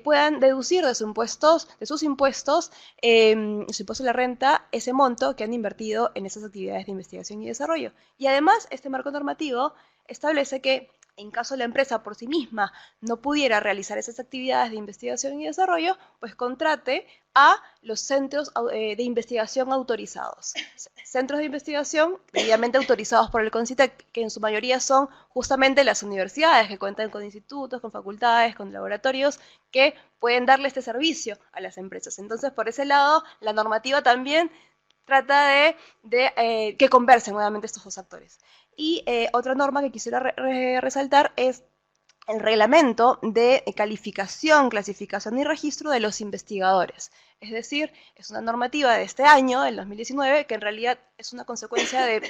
puedan deducir de sus impuestos, su impuesto a la renta, ese monto que han invertido en esas actividades de investigación y desarrollo. Y además, este marco normativo establece que en caso la empresa por sí misma no pudiera realizar esas actividades de investigación y desarrollo, pues contrate a los centros de investigación autorizados. Centros de investigación debidamente autorizados por el CONCITEC, que en su mayoría son justamente las universidades que cuentan con institutos, con facultades, con laboratorios que pueden darle este servicio a las empresas. Entonces, por ese lado, la normativa también trata de que conversen nuevamente estos dos actores. Y otra norma que quisiera resaltar es el reglamento de calificación, clasificación y registro de los investigadores. Es decir, es una normativa de este año, del 2019, que en realidad es una consecuencia de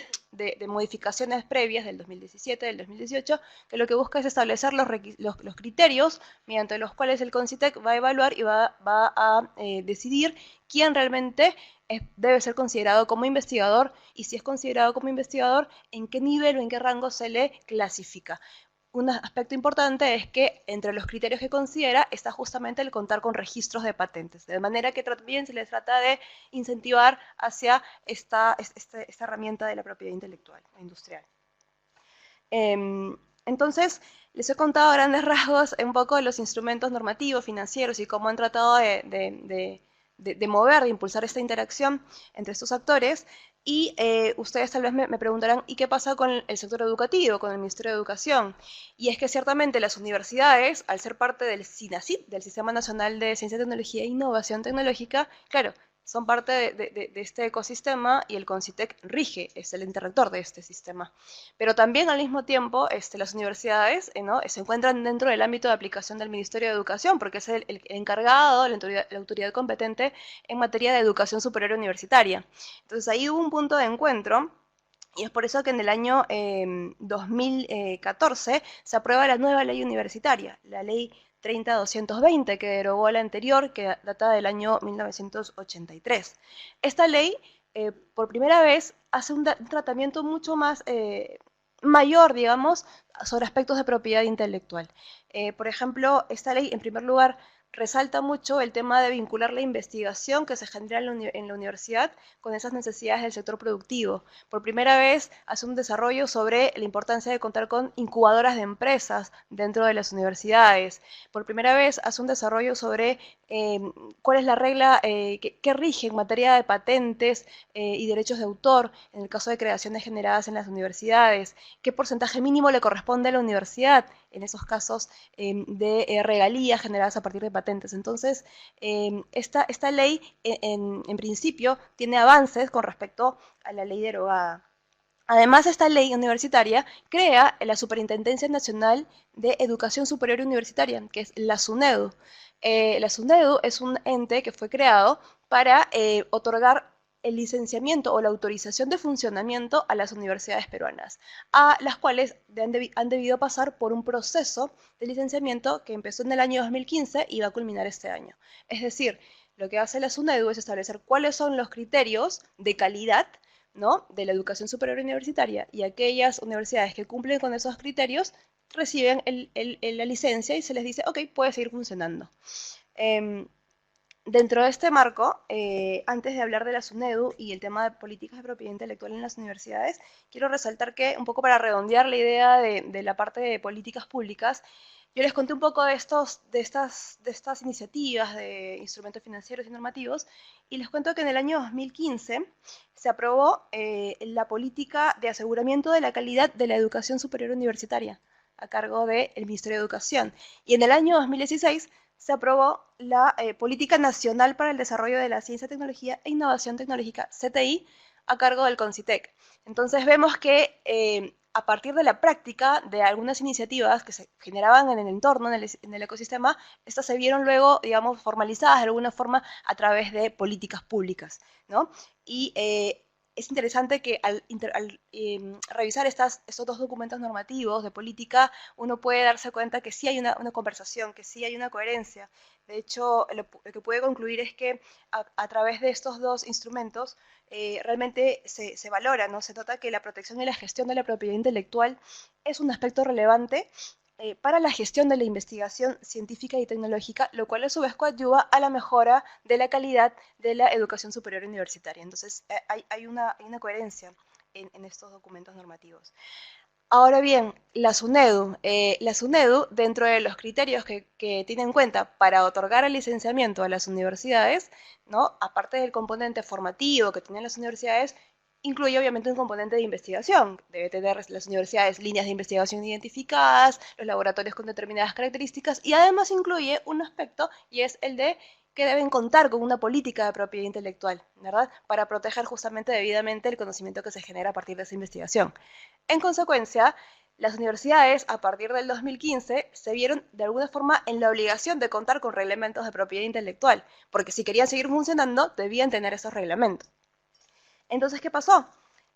modificaciones previas del 2017, del 2018, que lo que busca es establecer los criterios mediante los cuales el CONCITEC va a evaluar y va a decidir quién realmente debe ser considerado como investigador, y si es considerado como investigador, en qué nivel o en qué rango se le clasifica. Un aspecto importante es que entre los criterios que considera está justamente el contar con registros de patentes, de manera que también se les trata de incentivar hacia esta herramienta de la propiedad intelectual e industrial. Entonces, les he contado a grandes rasgos un poco los instrumentos normativos, financieros y cómo han tratado de mover, de impulsar esta interacción entre estos actores. Y ustedes tal vez me preguntarán, ¿y qué pasa con el sector educativo, con el Ministerio de Educación? Y es que ciertamente las universidades, al ser parte del SINACIT, del Sistema Nacional de Ciencia, Tecnología e Innovación Tecnológica, claro, son parte de este ecosistema, y el CONCITEC rige, es el ente rector de este sistema. Pero también al mismo tiempo las universidades se encuentran dentro del ámbito de aplicación del Ministerio de Educación, porque es el encargado, la autoridad competente en materia de educación superior universitaria. Entonces ahí hubo un punto de encuentro, y es por eso que en el año 2014 se aprueba la nueva ley universitaria, la ley 30.220, que derogó la anterior, que data del año 1983. Esta ley, por primera vez, hace un tratamiento mucho más mayor, digamos, sobre aspectos de propiedad intelectual. Por ejemplo, esta ley, en primer lugar, resalta mucho el tema de vincular la investigación que se genera en la universidad con esas necesidades del sector productivo. Por primera vez hace un desarrollo sobre la importancia de contar con incubadoras de empresas dentro de las universidades. Por primera vez hace un desarrollo sobre cuál es la regla que rige en materia de patentes y derechos de autor en el caso de creaciones generadas en las universidades, qué porcentaje mínimo le corresponde a la universidad en esos casos de regalías generadas a partir de patentes. Entonces, esta ley, en principio, tiene avances con respecto a la ley derogada. Además, esta ley universitaria crea la Superintendencia Nacional de Educación Superior Universitaria, que es la SUNEDU. La SUNEDU es un ente que fue creado para otorgar el licenciamiento o la autorización de funcionamiento a las universidades peruanas, a las cuales han debido pasar por un proceso de licenciamiento que empezó en el año 2015 y va a culminar este año. Es decir, lo que hace la SUNEDU es establecer cuáles son los criterios de calidad, ¿no?, de la educación superior universitaria, y aquellas universidades que cumplen con esos criterios reciben la licencia y se les dice, ok, puede seguir funcionando. dentro de este marco, antes de hablar de la SUNEDU y el tema de políticas de propiedad intelectual en las universidades, quiero resaltar que, un poco para redondear la idea de la parte de políticas públicas, yo les conté un poco de estas iniciativas de instrumentos financieros y normativos, y les cuento que en el año 2015 se aprobó la política de aseguramiento de la calidad de la educación superior universitaria, a cargo del Ministerio de Educación. Y en el año 2016 se aprobó la Política Nacional para el Desarrollo de la Ciencia, Tecnología e Innovación Tecnológica, CTI, a cargo del CONCITEC. Entonces vemos que a partir de la práctica de algunas iniciativas que se generaban en el entorno, en el ecosistema, estas se vieron luego, digamos, formalizadas de alguna forma a través de políticas públicas, ¿no? Y es interesante que al revisar estos dos documentos normativos de política, uno puede darse cuenta que sí hay una conversación, que sí hay una coherencia. De hecho, lo que puede concluir es que a través de estos dos instrumentos realmente se valora, ¿no? Se nota que la protección y la gestión de la propiedad intelectual es un aspecto relevante para la gestión de la investigación científica y tecnológica, lo cual a su vez coadyuva a la mejora de la calidad de la educación superior universitaria. Entonces, hay una coherencia en estos documentos normativos. Ahora bien, la SUNEDU, dentro de los criterios que tiene en cuenta para otorgar el licenciamiento a las universidades, ¿no? Aparte del componente formativo que tienen las universidades, incluye obviamente un componente de investigación. Debe tener las universidades líneas de investigación identificadas, los laboratorios con determinadas características, y además incluye un aspecto, y es el de que deben contar con una política de propiedad intelectual, ¿verdad? Para proteger justamente debidamente el conocimiento que se genera a partir de esa investigación. En consecuencia, las universidades, a partir del 2015, se vieron de alguna forma en la obligación de contar con reglamentos de propiedad intelectual, porque si querían seguir funcionando, debían tener esos reglamentos. Entonces, ¿qué pasó?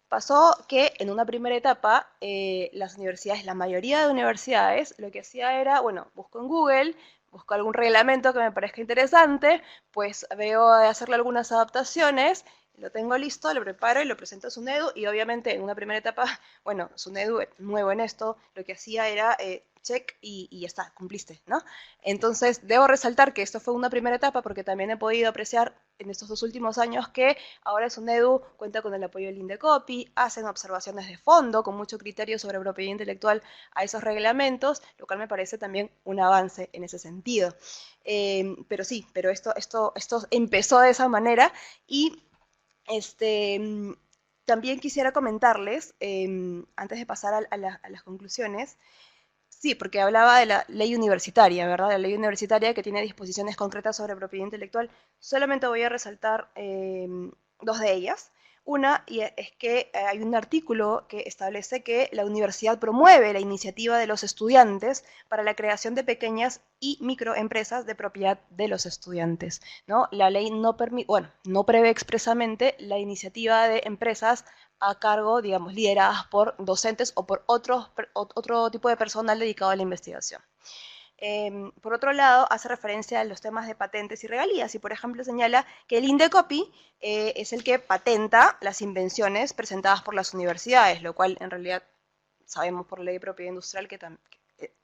Pasó que en una primera etapa, las universidades, la mayoría de universidades, lo que hacía era, bueno, busco en Google, busco algún reglamento que me parezca interesante, pues veo de hacerle algunas adaptaciones, lo tengo listo, lo preparo y lo presento a SUNEDU, y obviamente en una primera etapa, bueno, SUNEDU, nuevo en esto, lo que hacía era check y ya está, cumpliste, ¿no? Entonces, debo resaltar que esto fue una primera etapa porque también he podido apreciar en estos 2 últimos años que ahora SUNEDU cuenta con el apoyo del INDECOPI, hacen observaciones de fondo con mucho criterio sobre propiedad intelectual a esos reglamentos, lo cual me parece también un avance en ese sentido. Pero sí, pero esto empezó de esa manera y también quisiera comentarles, antes de pasar a las conclusiones, sí, porque hablaba de la ley universitaria, ¿verdad? La ley universitaria que tiene disposiciones concretas sobre propiedad intelectual. Solamente voy a resaltar 2 de ellas. Una es que hay un artículo que establece que la universidad promueve la iniciativa de los estudiantes para la creación de pequeñas y microempresas de propiedad de los estudiantes, ¿no? La ley no prevé expresamente la iniciativa de empresas a cargo, digamos, lideradas por docentes o por otro tipo de personal dedicado a la investigación. Por otro lado, hace referencia a los temas de patentes y regalías y, por ejemplo, señala que el INDECOPI es el que patenta las invenciones presentadas por las universidades, lo cual en realidad sabemos por ley de propiedad industrial que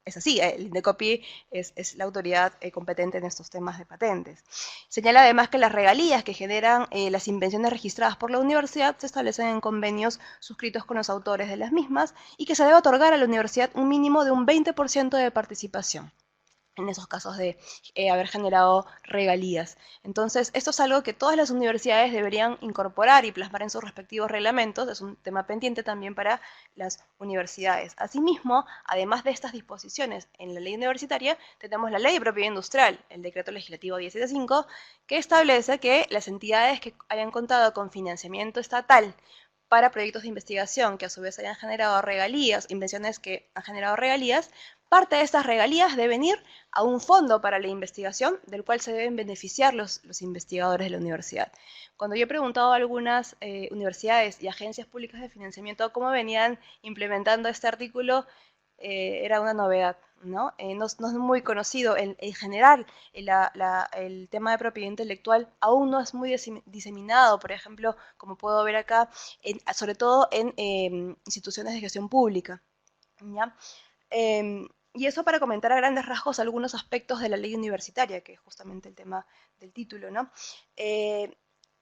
es así, el INDECOPI es la autoridad competente en estos temas de patentes. Señala además que las regalías que generan las invenciones registradas por la universidad se establecen en convenios suscritos con los autores de las mismas y que se debe otorgar a la universidad un mínimo de un 20% de participación en esos casos de haber generado regalías. Entonces, esto es algo que todas las universidades deberían incorporar y plasmar en sus respectivos reglamentos. Es un tema pendiente también para las universidades. Asimismo, además de estas disposiciones en la ley universitaria, tenemos la ley de propiedad industrial, el decreto legislativo 175, que establece que las entidades que hayan contado con financiamiento estatal para proyectos de investigación que a su vez hayan generado regalías, invenciones que han generado regalías, parte de estas regalías deben ir a un fondo para la investigación del cual se deben beneficiar los investigadores de la universidad. Cuando yo he preguntado a algunas universidades y agencias públicas de financiamiento cómo venían implementando este artículo, era una novedad, ¿no? No es muy conocido. En general, el tema de propiedad intelectual aún no es muy diseminado, por ejemplo, como puedo ver acá, sobre todo en instituciones de gestión pública, ¿ya? Y eso para comentar a grandes rasgos algunos aspectos de la ley universitaria, que es justamente el tema del título, ¿no?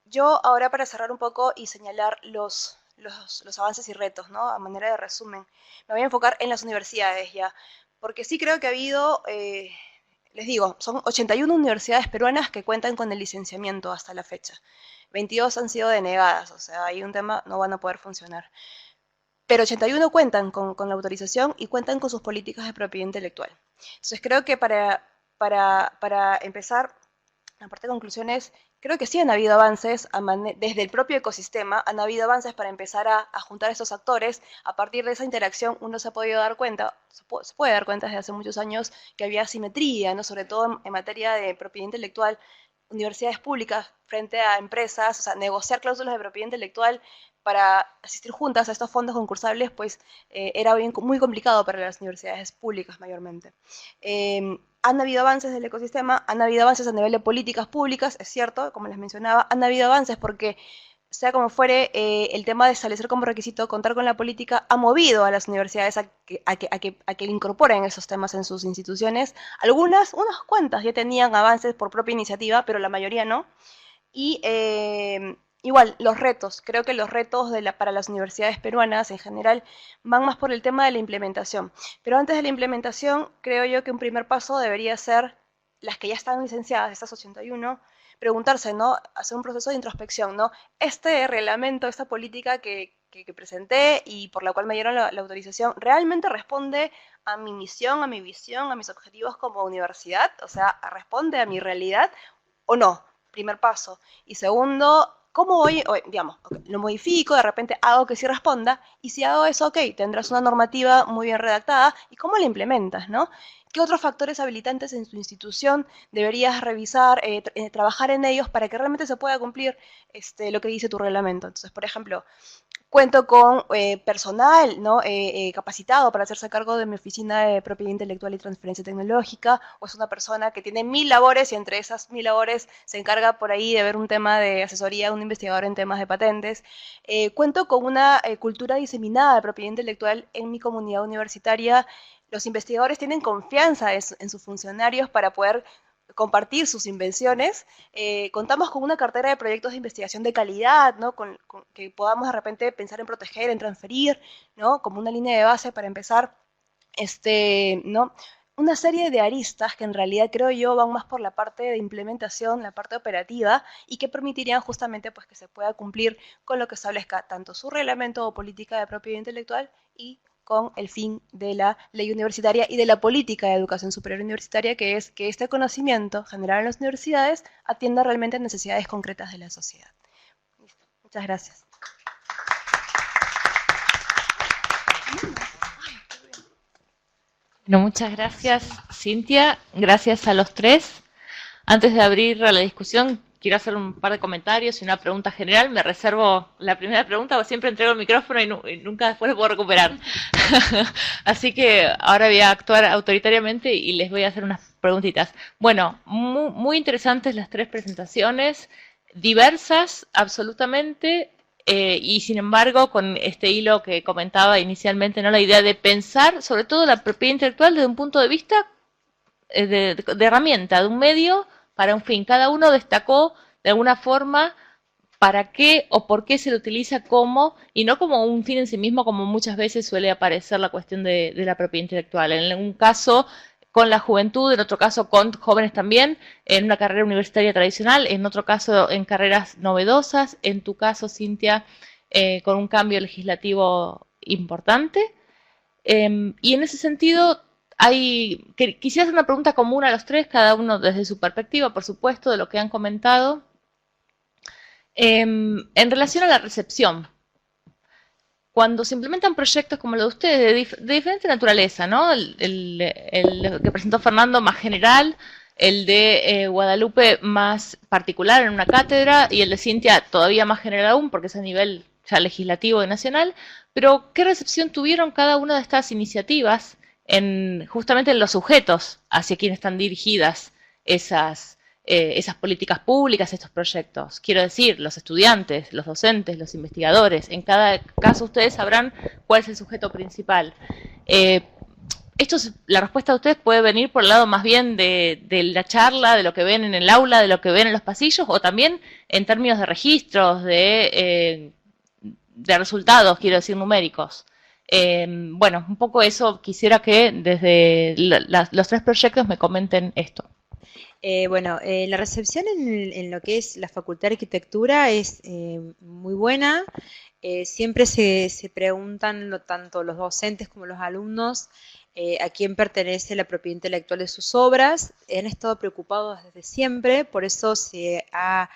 Yo ahora, para cerrar un poco y señalar los avances y retos, ¿no? A manera de resumen, me voy a enfocar en las universidades ya, porque sí creo que ha habido, les digo, son 81 universidades peruanas que cuentan con el licenciamiento hasta la fecha. 22 han sido denegadas, o sea, hay un tema, no van a poder funcionar. Pero 81 cuentan con la autorización y cuentan con sus políticas de propiedad intelectual. Entonces creo que para empezar, la parte de conclusiones, creo que sí han habido avances desde el propio ecosistema, han habido avances para empezar a juntar a estos actores. A partir de esa interacción uno se ha podido dar cuenta, se puede dar cuenta desde hace muchos años que había asimetría, ¿no? Sobre todo en materia de propiedad intelectual, universidades públicas frente a empresas, o sea, negociar cláusulas de propiedad intelectual para asistir juntas a estos fondos concursables, pues era muy complicado para las universidades públicas mayormente. Han habido avances del ecosistema, han habido avances a nivel de políticas públicas, es cierto, como les mencionaba, han habido avances porque, sea como fuere, el tema de establecer como requisito contar con la política ha movido a las universidades a que incorporen esos temas en sus instituciones. Unas cuantas ya tenían avances por propia iniciativa, pero la mayoría no. Y igual, los retos, creo que los retos para las universidades peruanas en general van más por el tema de la implementación. Pero antes de la implementación, creo yo que un primer paso debería ser las que ya están licenciadas, estas 81, preguntarse, ¿no? Hacer un proceso de introspección, ¿no? Este reglamento, esta política que presenté y por la cual me dieron la autorización, ¿realmente responde a mi misión, a mi visión, a mis objetivos como universidad? O sea, ¿responde a mi realidad o no? Primer paso. Y segundo, ¿cómo voy? Digamos, lo modifico, de repente hago que sí responda, y si hago eso, ok, tendrás una normativa muy bien redactada, ¿y cómo la implementas, no? ¿Qué otros factores habilitantes en tu institución deberías revisar, trabajar en ellos para que realmente se pueda cumplir lo que dice tu reglamento? Entonces, por ejemplo, cuento con personal, ¿no? Capacitado para hacerse cargo de mi oficina de propiedad intelectual y transferencia tecnológica, o es una persona que tiene 1000 labores y entre esas 1000 labores se encarga por ahí de ver un tema de asesoría, un investigador en temas de patentes. Cuento con una cultura diseminada de propiedad intelectual en mi comunidad universitaria. Los investigadores tienen confianza en sus funcionarios para poder compartir sus invenciones. Contamos con una cartera de proyectos de investigación de calidad, ¿no? Que podamos de repente pensar en proteger, en transferir, ¿no? Como una línea de base para empezar, ¿no? Una serie de aristas que en realidad creo yo van más por la parte de implementación, la parte operativa, y que permitirían justamente pues, que se pueda cumplir con lo que establezca tanto su reglamento o política de propiedad intelectual y con el fin de la ley universitaria y de la política de educación superior universitaria, que es que este conocimiento generado en las universidades atienda realmente a necesidades concretas de la sociedad. Listo. Muchas gracias. Bueno, muchas gracias, Cintia. Gracias a los tres. Antes de abrir a la discusión, quiero hacer un par de comentarios y una pregunta general. Me reservo la primera pregunta, porque siempre entrego el micrófono y nunca después lo puedo recuperar. Así que ahora voy a actuar autoritariamente y les voy a hacer unas preguntitas. Bueno, muy interesantes las tres presentaciones, diversas absolutamente, y sin embargo con este hilo que comentaba inicialmente, ¿no? La idea de pensar sobre todo la propiedad intelectual desde un punto de vista de herramienta, de un medio para un fin. Cada uno destacó de alguna forma para qué o por qué se lo utiliza como, y no como un fin en sí mismo, como muchas veces suele aparecer la cuestión de la propiedad intelectual. En un caso con la juventud, en otro caso con jóvenes también, en una carrera universitaria tradicional, en otro caso en carreras novedosas, en tu caso, Cintia, con un cambio legislativo importante. Y en ese sentido, quisiera hacer una pregunta común a los tres, cada uno desde su perspectiva, por supuesto, de lo que han comentado. En relación a la recepción, cuando se implementan proyectos como los de ustedes, de diferente naturaleza, ¿no? El que presentó Fernando más general, el de Guadalupe más particular en una cátedra, y el de Cintia todavía más general aún, porque es a nivel ya legislativo y nacional. Pero, ¿qué recepción tuvieron cada una de estas iniciativas justamente en los sujetos hacia quienes están dirigidas esas políticas públicas, estos proyectos? Quiero decir, los estudiantes, los docentes, los investigadores. En cada caso ustedes sabrán cuál es el sujeto principal. la respuesta de ustedes puede venir por el lado más bien de la charla, de lo que ven en el aula, de lo que ven en los pasillos, o también en términos de registros, de resultados, quiero decir, numéricos. Bueno, un poco eso quisiera que desde los 3 proyectos me comenten esto. La recepción en lo que es la Facultad de Arquitectura es muy buena. Siempre se preguntan tanto los docentes como los alumnos a quién pertenece la propiedad intelectual de sus obras. Han estado preocupados desde siempre, por eso se ha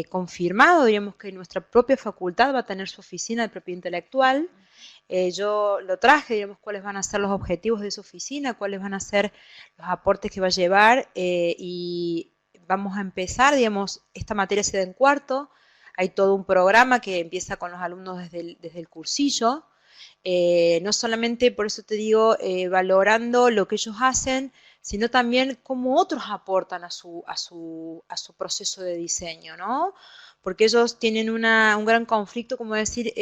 confirmado, diríamos, que nuestra propia facultad va a tener su oficina de propiedad intelectual. Yo lo traje, digamos, cuáles van a ser los objetivos de esa oficina, cuáles van a ser los aportes que va a llevar y vamos a empezar, digamos, esta materia se da en cuarto, hay todo un programa que empieza con los alumnos desde el cursillo, no solamente, por eso te digo, valorando lo que ellos hacen, sino también cómo otros aportan a su proceso de diseño, ¿no? Porque ellos tienen un gran conflicto, como decir,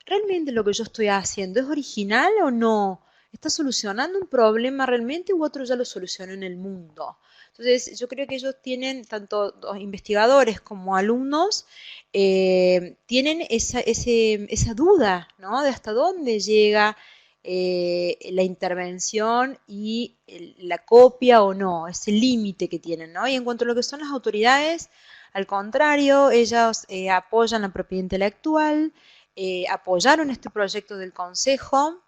¿realmente lo que yo estoy haciendo es original o no? ¿Está solucionando un problema realmente u otro ya lo solucionó en el mundo? Entonces, yo creo que ellos tienen, tanto los investigadores como alumnos, tienen esa duda, ¿no? De hasta dónde llega la intervención y la copia o no, ese límite que tienen, ¿no? Y en cuanto a lo que son las autoridades, al contrario, ellas apoyan la propiedad intelectual, apoyaron este proyecto del Consejo.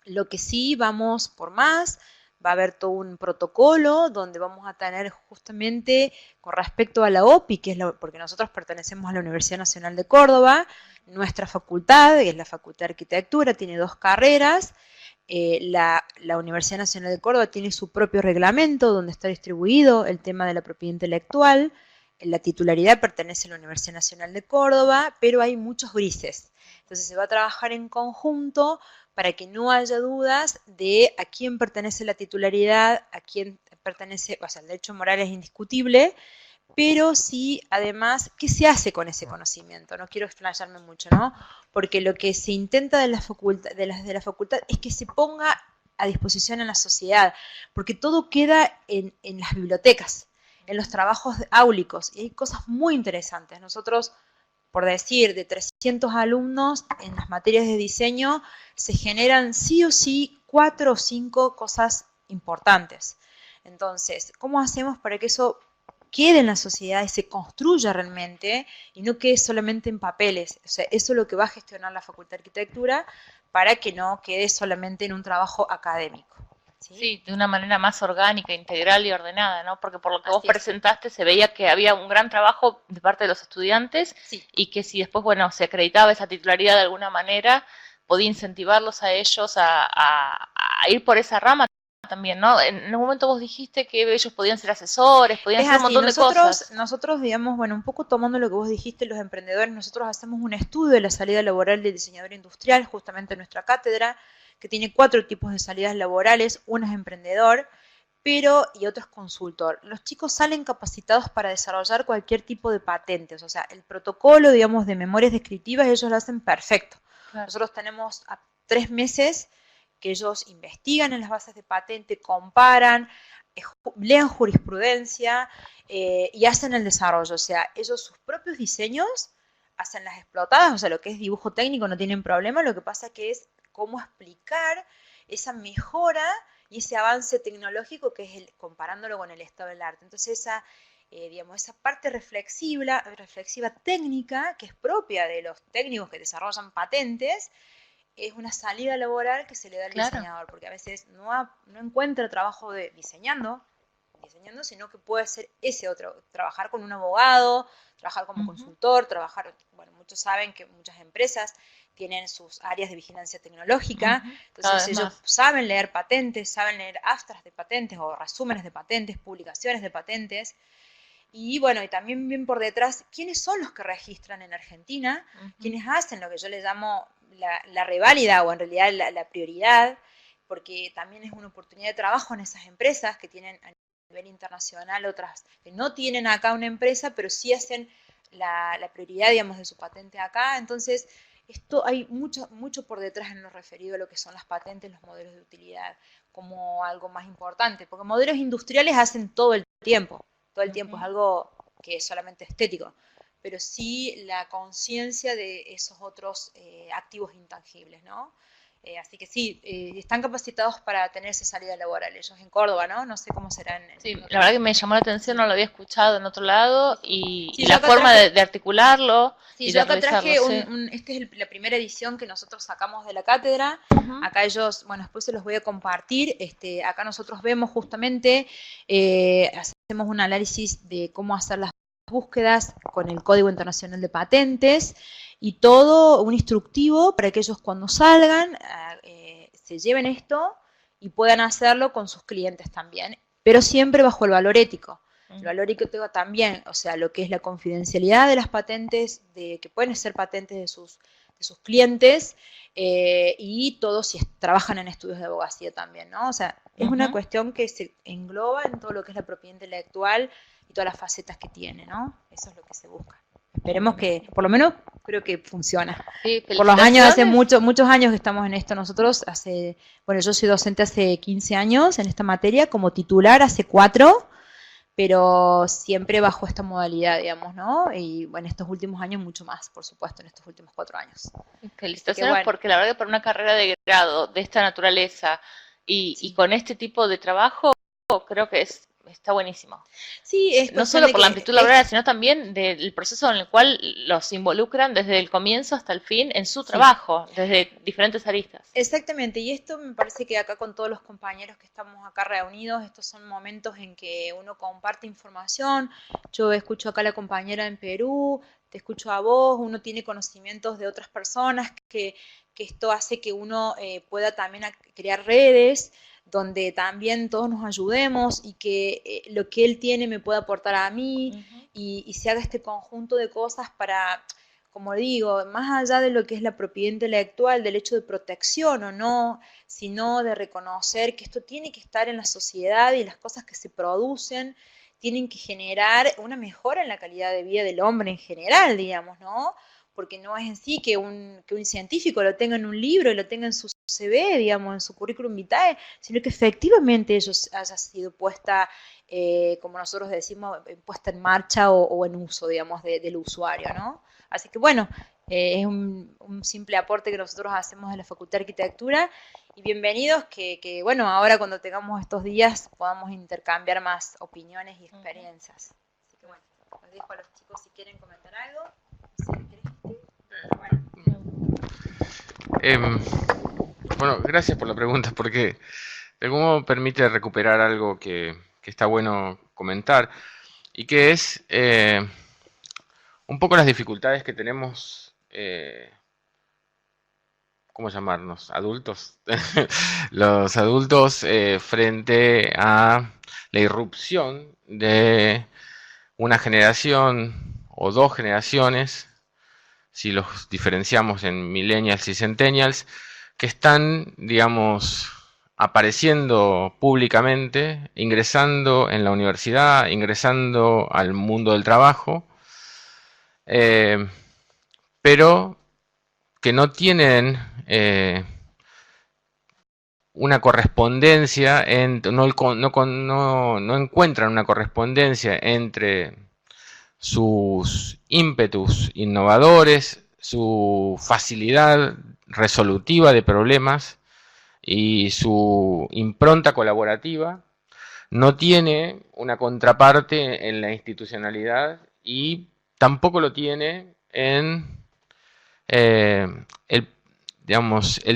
Lo que sí, vamos por más, va a haber todo un protocolo donde vamos a tener justamente con respecto a la OPI, que es porque nosotros pertenecemos a la Universidad Nacional de Córdoba, nuestra facultad, que es la Facultad de Arquitectura, tiene 2 carreras. La Universidad Nacional de Córdoba tiene su propio reglamento donde está distribuido el tema de la propiedad intelectual. La titularidad pertenece a la Universidad Nacional de Córdoba, pero hay muchos grises. Entonces se va a trabajar en conjunto para que no haya dudas de a quién pertenece la titularidad, a quién pertenece, o sea, el derecho moral es indiscutible, pero sí, además, ¿qué se hace con ese conocimiento? No quiero explayarme mucho, ¿no? Porque lo que se intenta de la facultad es que se ponga a disposición en la sociedad, porque todo queda en las bibliotecas, en los trabajos áulicos, y hay cosas muy interesantes. Nosotros, por decir, de 300 alumnos en las materias de diseño, se generan sí o sí 4 o 5 cosas importantes. Entonces, ¿cómo hacemos para que eso quede en la sociedad y se construya realmente y no quede solamente en papeles? O sea, eso es lo que va a gestionar la Facultad de Arquitectura para que no quede solamente en un trabajo académico. Sí, de una manera más orgánica, integral y ordenada, ¿no? Porque por lo que vos presentaste se veía que había un gran trabajo de parte de los estudiantes y que si después, bueno, se acreditaba esa titularidad de alguna manera, podía incentivarlos a ellos a ir por esa rama también, ¿no? En un momento vos dijiste que ellos podían ser asesores, podían hacer un montón de cosas. Nosotros, digamos, bueno, un poco tomando lo que vos dijiste, los emprendedores, nosotros hacemos un estudio de la salida laboral del diseñador industrial, justamente en nuestra cátedra, que tiene 4 tipos de salidas laborales, uno es emprendedor, y otro es consultor. Los chicos salen capacitados para desarrollar cualquier tipo de patentes, o sea, el protocolo, digamos, de memorias descriptivas, ellos lo hacen perfecto. Claro. Nosotros tenemos a 3 meses que ellos investigan en las bases de patente, comparan, leen jurisprudencia y hacen el desarrollo, o sea, ellos sus propios diseños hacen las explotadas, o sea, lo que es dibujo técnico no tienen problema, lo que pasa que es cómo explicar esa mejora y ese avance tecnológico que es comparándolo con el estado del arte. Entonces esa parte reflexiva técnica que es propia de los técnicos que desarrollan patentes, es una salida laboral que se le da al diseñador, porque a veces no encuentra trabajo diseñando, sino que puede ser ese otro, trabajar con un abogado, trabajar como consultor, bueno, muchos saben que muchas empresas tienen sus áreas de vigilancia tecnológica, entonces ellos saben leer patentes, saben leer abstracts de patentes o resúmenes de patentes, publicaciones de patentes, y bueno, y también bien por detrás, ¿quiénes son los que registran en Argentina? ¿Quiénes hacen lo que yo le llamo la reválida o en realidad la prioridad? Porque también es una oportunidad de trabajo en esas empresas que tienen a nivel internacional, otras que no tienen acá una empresa, pero sí hacen la prioridad, digamos, de su patente acá. Entonces, esto hay mucho por detrás en lo referido a lo que son las patentes, los modelos de utilidad. como algo más importante, porque modelos industriales hacen todo el tiempo es algo que es solamente estético, pero sí la conciencia de esos otros activos intangibles, ¿no? Así que sí, están capacitados para tener esa salida laboral. Ellos en Córdoba, ¿no? No sé cómo serán. Sí, la verdad que me llamó la atención, no lo había escuchado en otro lado, y Sí, la forma de articularlo Sí, y yo de acá traje realizarlo. esta es la primera edición que nosotros sacamos de la cátedra. Acá ellos, bueno, después se los voy a compartir. Acá nosotros vemos justamente, hacemos un análisis de cómo hacer las búsquedas con el Código Internacional de Patentes y todo un instructivo para que ellos cuando salgan se lleven esto y puedan hacerlo con sus clientes también, pero siempre bajo el valor ético. El valor ético también, o sea, lo que es la confidencialidad de las patentes, que pueden ser patentes de sus clientes, y todos si trabajan en estudios de abogacía también, ¿no? O sea, es una cuestión que se engloba en todo lo que es la propiedad intelectual y todas las facetas que tiene, ¿no? Eso es lo que se busca. Esperemos que, por lo menos, creo que funciona. Sí, por los años, hace muchos años que estamos en esto nosotros, bueno, yo soy docente hace 15 años en esta materia, como titular hace 4, pero siempre bajo esta modalidad, digamos, ¿no? Y bueno, en estos últimos años mucho más, por supuesto, en estos últimos 4 años. Felicitaciones, bueno, porque la verdad que para una carrera de grado de esta naturaleza y con este tipo de trabajo, creo que está buenísimo. Sí, es no solo por la amplitud laboral, sino también del proceso en el cual los involucran desde el comienzo hasta el fin en su trabajo, desde diferentes aristas. Exactamente, y esto me parece que acá con todos los compañeros que estamos acá reunidos, estos son momentos en que uno comparte información. Yo escucho acá a la compañera en Perú, te escucho a vos, uno tiene conocimientos de otras personas, que esto hace que uno pueda también crear redes donde también todos nos ayudemos y que lo que él tiene me pueda aportar a mí, y se haga este conjunto de cosas para, como digo, más allá de lo que es la propiedad intelectual, del hecho de protección o no, sino de reconocer que esto tiene que estar en la sociedad y las cosas que se producen tienen que generar una mejora en la calidad de vida del hombre en general, digamos, ¿no? Porque no es en sí que un científico lo tenga en un libro y lo tenga en su CV, digamos, en su currículum vitae, sino que efectivamente ellos haya sido puesta, como nosotros decimos, puesta en marcha o en uso, digamos, del usuario, ¿no? Así que bueno, es un simple aporte que nosotros hacemos en la Facultad de Arquitectura, y bienvenidos que bueno, ahora cuando tengamos estos días podamos intercambiar más opiniones y experiencias. Así que bueno, los dejo a los chicos si quieren comentar algo. Bueno, gracias por la pregunta, porque de algún modo permite recuperar algo que está bueno comentar, y que es un poco las dificultades que tenemos, ¿cómo llamarnos? Adultos. Los adultos frente a la irrupción de una generación o dos generaciones, si los diferenciamos en millennials y centennials, que están, digamos, apareciendo públicamente, ingresando en la universidad, ingresando al mundo del trabajo, pero que no tienen una correspondencia, no encuentran una correspondencia entre sus ímpetus innovadores, su facilidad resolutiva de problemas y su impronta colaborativa. No tiene una contraparte en la institucionalidad y tampoco lo tiene en el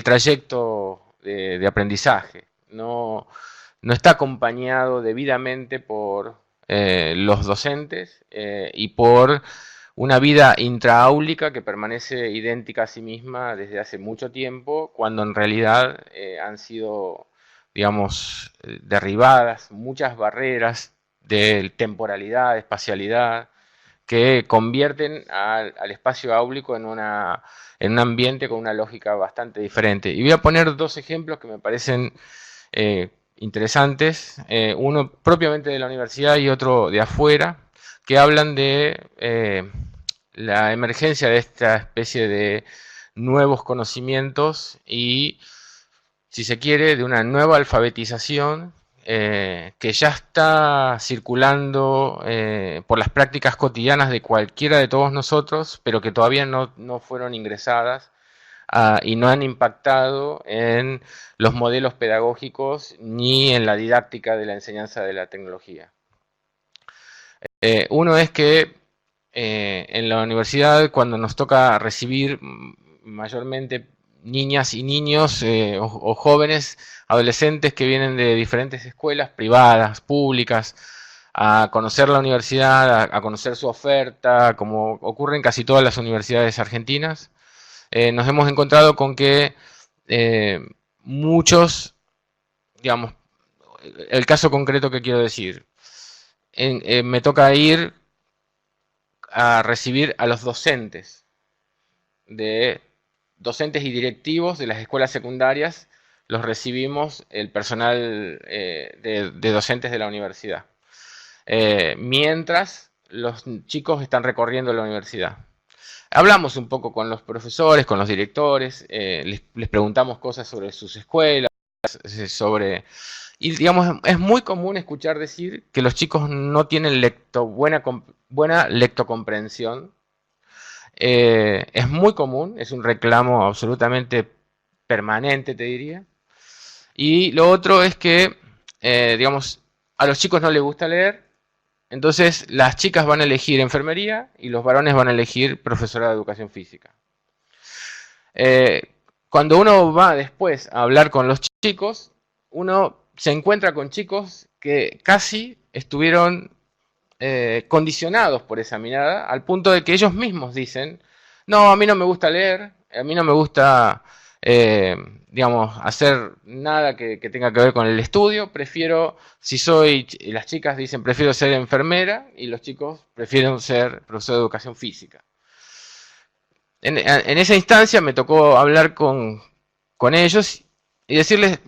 trayecto de aprendizaje. No está acompañado debidamente por los docentes y por una vida intraáulica que permanece idéntica a sí misma desde hace mucho tiempo, cuando en realidad han sido, digamos, derribadas muchas barreras de temporalidad, de espacialidad, que convierten al espacio áulico en un ambiente con una lógica bastante diferente. Y voy a poner dos ejemplos que me parecen interesantes, uno propiamente de la universidad y otro de afuera, que hablan de la emergencia de esta especie de nuevos conocimientos y si se quiere, de una nueva alfabetización que ya está circulando por las prácticas cotidianas de cualquiera de todos nosotros, pero que todavía no fueron ingresadas y no han impactado en los modelos pedagógicos ni en la didáctica de la enseñanza de la tecnología. Uno es que en la universidad, cuando nos toca recibir mayormente niñas y niños o jóvenes, adolescentes que vienen de diferentes escuelas privadas, públicas, a conocer la universidad, a conocer su oferta, como ocurre en casi todas las universidades argentinas, nos hemos encontrado con que muchos, digamos, el caso concreto que quiero decir, me toca ir a recibir a los docentes y directivos de las escuelas secundarias, los recibimos el personal de docentes de la universidad, mientras los chicos están recorriendo la universidad. Hablamos un poco con los profesores, con los directores, les preguntamos cosas sobre sus escuelas, y digamos, es muy común escuchar decir que los chicos no tienen buena lectocomprensión. Es muy común, es un reclamo absolutamente permanente, te diría. Y lo otro es que, digamos, a los chicos no les gusta leer, entonces las chicas van a elegir enfermería y los varones van a elegir profesorado de educación física. Cuando uno va después a hablar con los chicos, uno se encuentra con chicos que casi estuvieron condicionados por esa mirada, al punto de que ellos mismos dicen, no, a mí no me gusta leer, a mí no me gusta, digamos, hacer nada que tenga que ver con el estudio, prefiero, las chicas dicen, prefiero ser enfermera, y los chicos prefieren ser profesor de educación física. En esa instancia me tocó hablar con ellos y decirles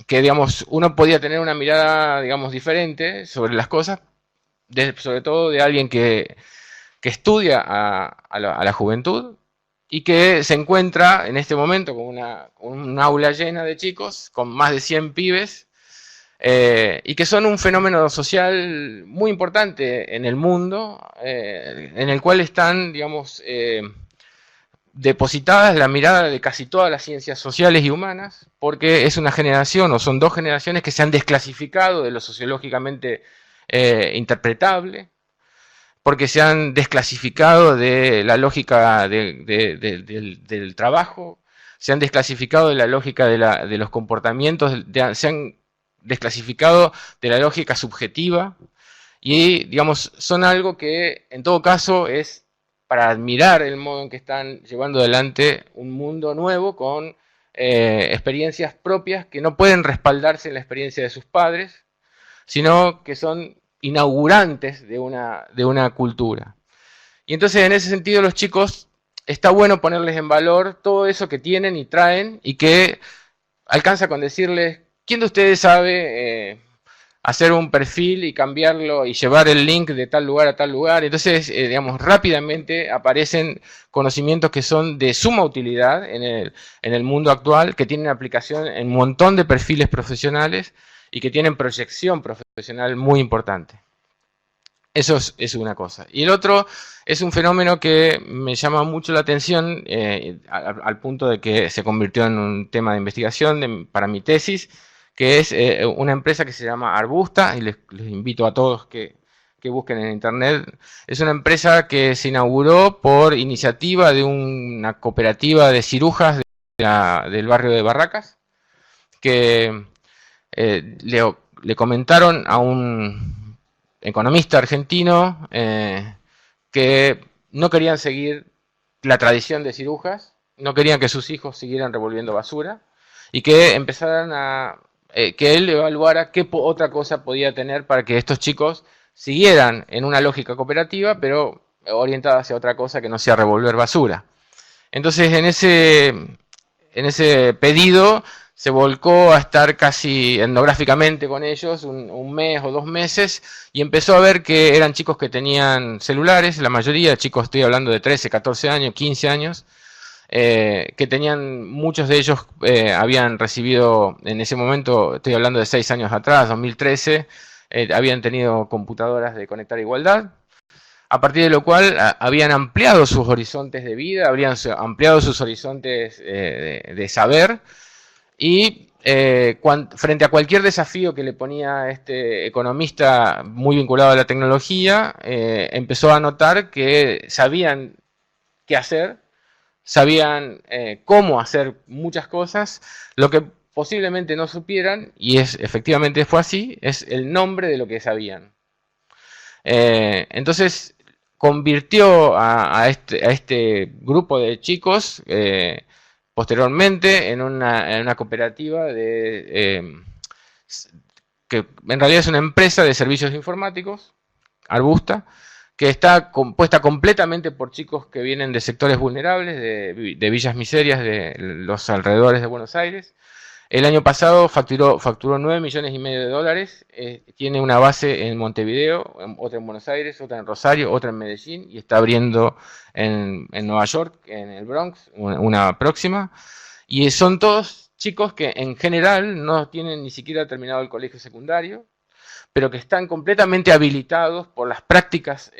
que, digamos, uno podía tener una mirada, digamos, diferente sobre las cosas, sobre todo de alguien que estudia a la juventud y que se encuentra en este momento con un aula llena de chicos, con más de 100 pibes, y que son un fenómeno social muy importante en el mundo, en el cual están, digamos, depositadas la mirada de casi todas las ciencias sociales y humanas, porque es una generación, o son dos generaciones que se han desclasificado de lo sociológicamente interpretable, porque se han desclasificado de la lógica del trabajo, se han desclasificado de la lógica de los comportamientos, se han desclasificado de la lógica subjetiva, y, digamos, son algo que en todo caso es para admirar el modo en que están llevando adelante un mundo nuevo con experiencias propias que no pueden respaldarse en la experiencia de sus padres, sino que son inaugurantes de una cultura. Y entonces, en ese sentido, los chicos, está bueno ponerles en valor todo eso que tienen y traen, y que alcanza con decirles, ¿quién de ustedes sabe hacer un perfil y cambiarlo y llevar el link de tal lugar a tal lugar? Entonces, digamos, rápidamente aparecen conocimientos que son de suma utilidad en el mundo actual, que tienen aplicación en un montón de perfiles profesionales y que tienen proyección profesional muy importante. Eso es una cosa. Y el otro es un fenómeno que me llama mucho la atención, al punto de que se convirtió en un tema de investigación para mi tesis, que es una empresa que se llama Arbusta, y les invito a todos que busquen en internet. Es una empresa que se inauguró por iniciativa de una cooperativa de cirujas del barrio de Barracas, que le comentaron a un economista argentino que no querían seguir la tradición de cirujas, no querían que sus hijos siguieran revolviendo basura, y que empezaran que él evaluara qué otra cosa podía tener para que estos chicos siguieran en una lógica cooperativa, pero orientada hacia otra cosa que no sea revolver basura. Entonces, en ese pedido se volcó a estar casi etnográficamente con ellos un mes o 2 meses, y empezó a ver que eran chicos que tenían celulares, la mayoría, chicos, estoy hablando de 13, 14 años, 15 años, que tenían, muchos de ellos habían recibido, en ese momento, estoy hablando de 6 años atrás, 2013, habían tenido computadoras de Conectar Igualdad, a partir de lo cual habían ampliado sus horizontes de vida, habrían ampliado sus horizontes de saber, y frente a cualquier desafío que le ponía este economista muy vinculado a la tecnología, empezó a notar que sabían qué hacer, sabían cómo hacer muchas cosas. Lo que posiblemente no supieran, y efectivamente fue así, es el nombre de lo que sabían. Entonces convirtió a este grupo de chicos posteriormente en una cooperativa que en realidad es una empresa de servicios informáticos, Arbusta, que está compuesta completamente por chicos que vienen de sectores vulnerables, de villas miserias de los alrededores de Buenos Aires. El año pasado facturó 9,5 millones, tiene una base en Montevideo, otra en Buenos Aires, otra en Rosario, otra en Medellín, y está abriendo en Nueva York, en el Bronx, una próxima. Y son todos chicos que en general no tienen ni siquiera terminado el colegio secundario, pero que están completamente habilitados por las prácticas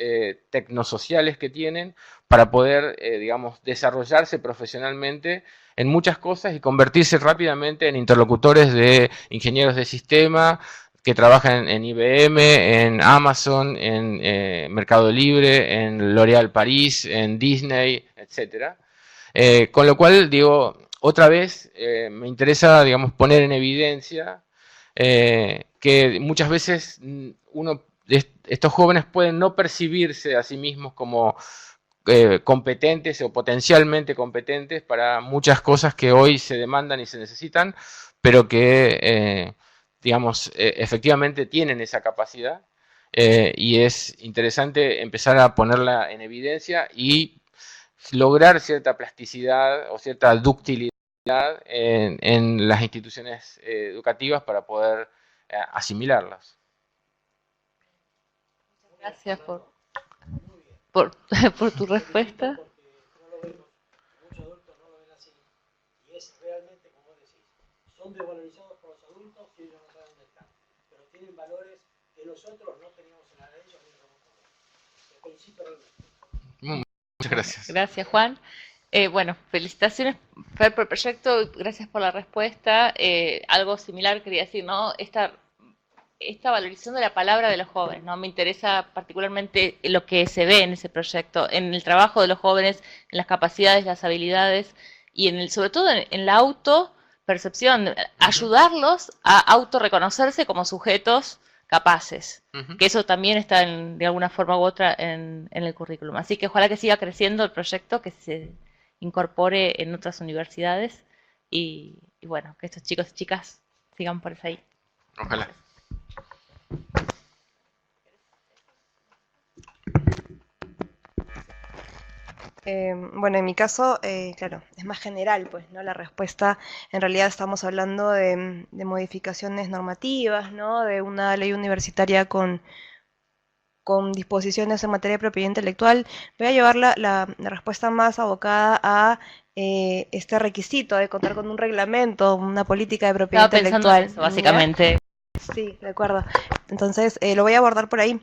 tecnosociales que tienen para poder, digamos, desarrollarse profesionalmente en muchas cosas y convertirse rápidamente en interlocutores de ingenieros de sistema que trabajan en IBM, en Amazon, en Mercado Libre, en L'Oréal París, en Disney, etc. Con lo cual, digo, otra vez me interesa, digamos, poner en evidencia que muchas veces estos jóvenes pueden no percibirse a sí mismos como competentes o potencialmente competentes para muchas cosas que hoy se demandan y se necesitan, pero que, digamos, efectivamente tienen esa capacidad, y es interesante empezar a ponerla en evidencia y lograr cierta plasticidad o cierta ductilidad en las instituciones educativas para poder asimilarlas. Gracias por tu respuesta. Muchos adultos no lo ven así. Y es realmente, como decís, son desvalorizados por los adultos y ellos no saben dónde están. Pero tienen valores que nosotros no teníamos en la de ellos ni en la. Te felicito realmente. Muchas gracias. Gracias, Juan. Bueno, felicitaciones, Fer, por el proyecto, gracias por la respuesta. Algo similar quería decir, ¿no? Esta valorización de la palabra de los jóvenes, ¿no? Me interesa particularmente lo que se ve en ese proyecto, en el trabajo de los jóvenes, en las capacidades, las habilidades y sobre todo en la autopercepción, ayudarlos a autorreconocerse como sujetos capaces, que eso también está de alguna forma u otra en el currículum. Así que ojalá que siga creciendo el proyecto, que se incorpore en otras universidades y bueno, que estos chicos y chicas sigan por ahí. Ojalá. Bueno, en mi caso, claro, es más general, pues, ¿no? La respuesta, en realidad estamos hablando de modificaciones normativas, ¿no? De una ley universitaria con disposiciones en materia de propiedad intelectual. Voy a llevar la respuesta más abocada a este requisito de contar con un reglamento, una política de propiedad intelectual. En eso, básicamente. Sí, de acuerdo. Entonces, lo voy a abordar por ahí.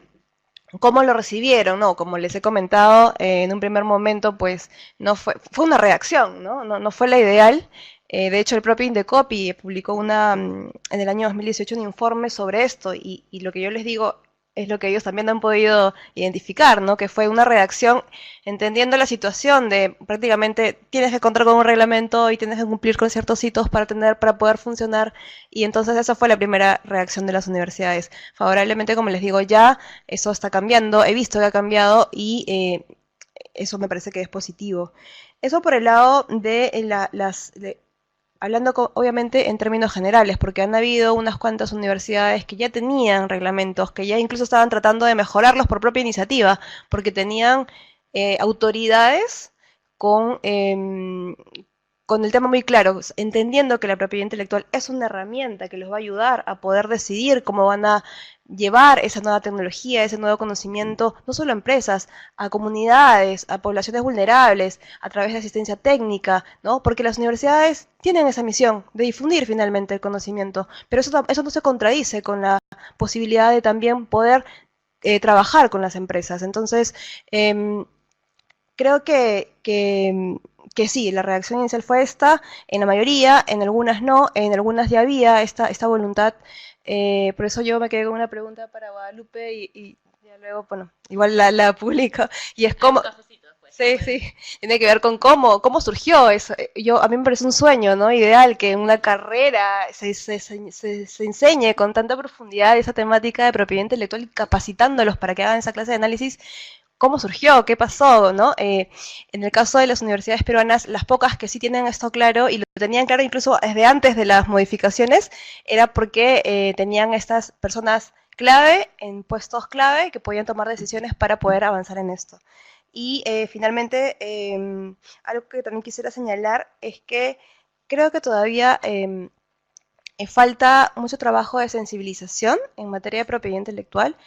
¿Cómo lo recibieron? No, como les he comentado, en un primer momento, pues, no fue una reacción, ¿no? No fue la ideal. De hecho, el propio Indecopi publicó en el año 2018 un informe sobre esto, y lo que yo les digo es lo que ellos también han podido identificar, ¿no? Que fue una redacción entendiendo la situación de prácticamente tienes que contar con un reglamento y tienes que cumplir con ciertos hitos para poder funcionar, y entonces esa fue la primera reacción de las universidades. Favorablemente, como les digo, ya eso está cambiando, he visto que ha cambiado y eso me parece que es positivo. Eso por el lado de hablando obviamente en términos generales, porque han habido unas cuantas universidades que ya tenían reglamentos, que ya incluso estaban tratando de mejorarlos por propia iniciativa, porque tenían autoridades con el tema muy claro, entendiendo que la propiedad intelectual es una herramienta que les va a ayudar a poder decidir cómo van a llevar esa nueva tecnología, ese nuevo conocimiento, no solo a empresas, a comunidades, a poblaciones vulnerables, a través de asistencia técnica, ¿no? Porque las universidades tienen esa misión de difundir finalmente el conocimiento, pero eso no se contradice con la posibilidad de también poder trabajar con las empresas. Entonces, creo que sí, la reacción inicial fue esta, en la mayoría, en algunas no, en algunas ya había esta voluntad. Por eso yo me quedé con una pregunta para Guadalupe y ya luego, bueno, igual la publico. Y es como... Sí, sí, tiene que ver con cómo surgió eso. A mí me parece un sueño, ¿no? Ideal que en una carrera se enseñe con tanta profundidad esa temática de propiedad intelectual y capacitándolos para que hagan esa clase de análisis. ¿Cómo surgió? ¿Qué pasó? ¿No? En el caso de las universidades peruanas, las pocas que sí tienen esto claro, y lo tenían claro incluso desde antes de las modificaciones, era porque tenían estas personas clave, en puestos clave, que podían tomar decisiones para poder avanzar en esto. Y finalmente, algo que también quisiera señalar es que creo que todavía falta mucho trabajo de sensibilización en materia de propiedad intelectual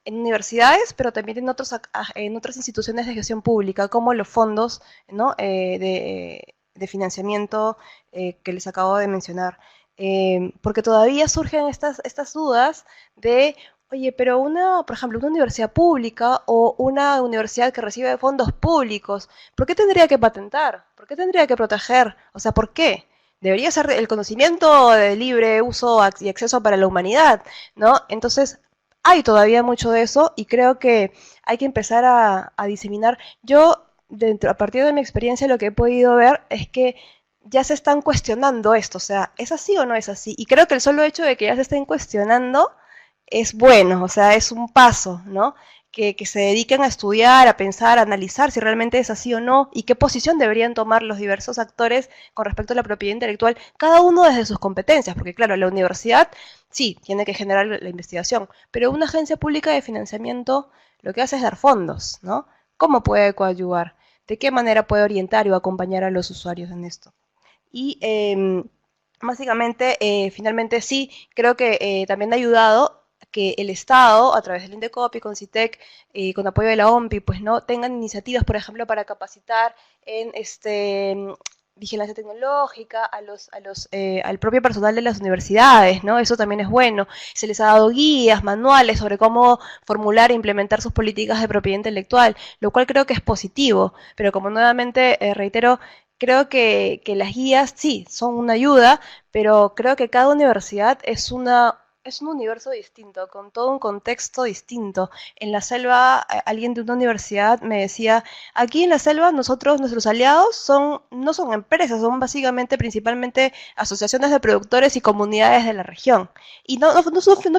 en universidades, pero también en otras instituciones de gestión pública, como los fondos, ¿no? de financiamiento que les acabo de mencionar. Porque todavía surgen estas dudas de, oye, pero por ejemplo, una universidad pública o una universidad que recibe fondos públicos, ¿por qué tendría que patentar? ¿Por qué tendría que proteger? O sea, ¿por qué? Debería ser el conocimiento de libre uso y acceso para la humanidad, ¿no? Entonces, hay todavía mucho de eso y creo que hay que empezar a diseminar. Yo, a partir de mi experiencia, lo que he podido ver es que ya se están cuestionando esto, o sea, ¿es así o no es así? Y creo que el solo hecho de que ya se estén cuestionando es bueno, o sea, es un paso, ¿no? Que se dediquen a estudiar, a pensar, a analizar si realmente es así o no y qué posición deberían tomar los diversos actores con respecto a la propiedad intelectual, cada uno desde sus competencias, porque claro, la universidad sí, tiene que generar la investigación, pero una agencia pública de financiamiento lo que hace es dar fondos, ¿no? ¿Cómo puede coadyuvar? ¿De qué manera puede orientar o acompañar a los usuarios en esto? Y básicamente, finalmente sí, creo que también ha ayudado que el Estado, a través del Indecopi, con CITEC, con apoyo de la OMPI, pues no tengan iniciativas, por ejemplo, para capacitar en vigilancia tecnológica al propio personal de las universidades, ¿no? Eso también es bueno. Se les ha dado guías, manuales sobre cómo formular e implementar sus políticas de propiedad intelectual, lo cual creo que es positivo, pero como nuevamente reitero, creo que las guías sí son una ayuda, pero creo que cada universidad es un universo distinto, con todo un contexto distinto. En la selva, alguien de una universidad me decía, aquí en la selva nuestros aliados no son empresas, son básicamente, principalmente, asociaciones de productores y comunidades de la región. Y no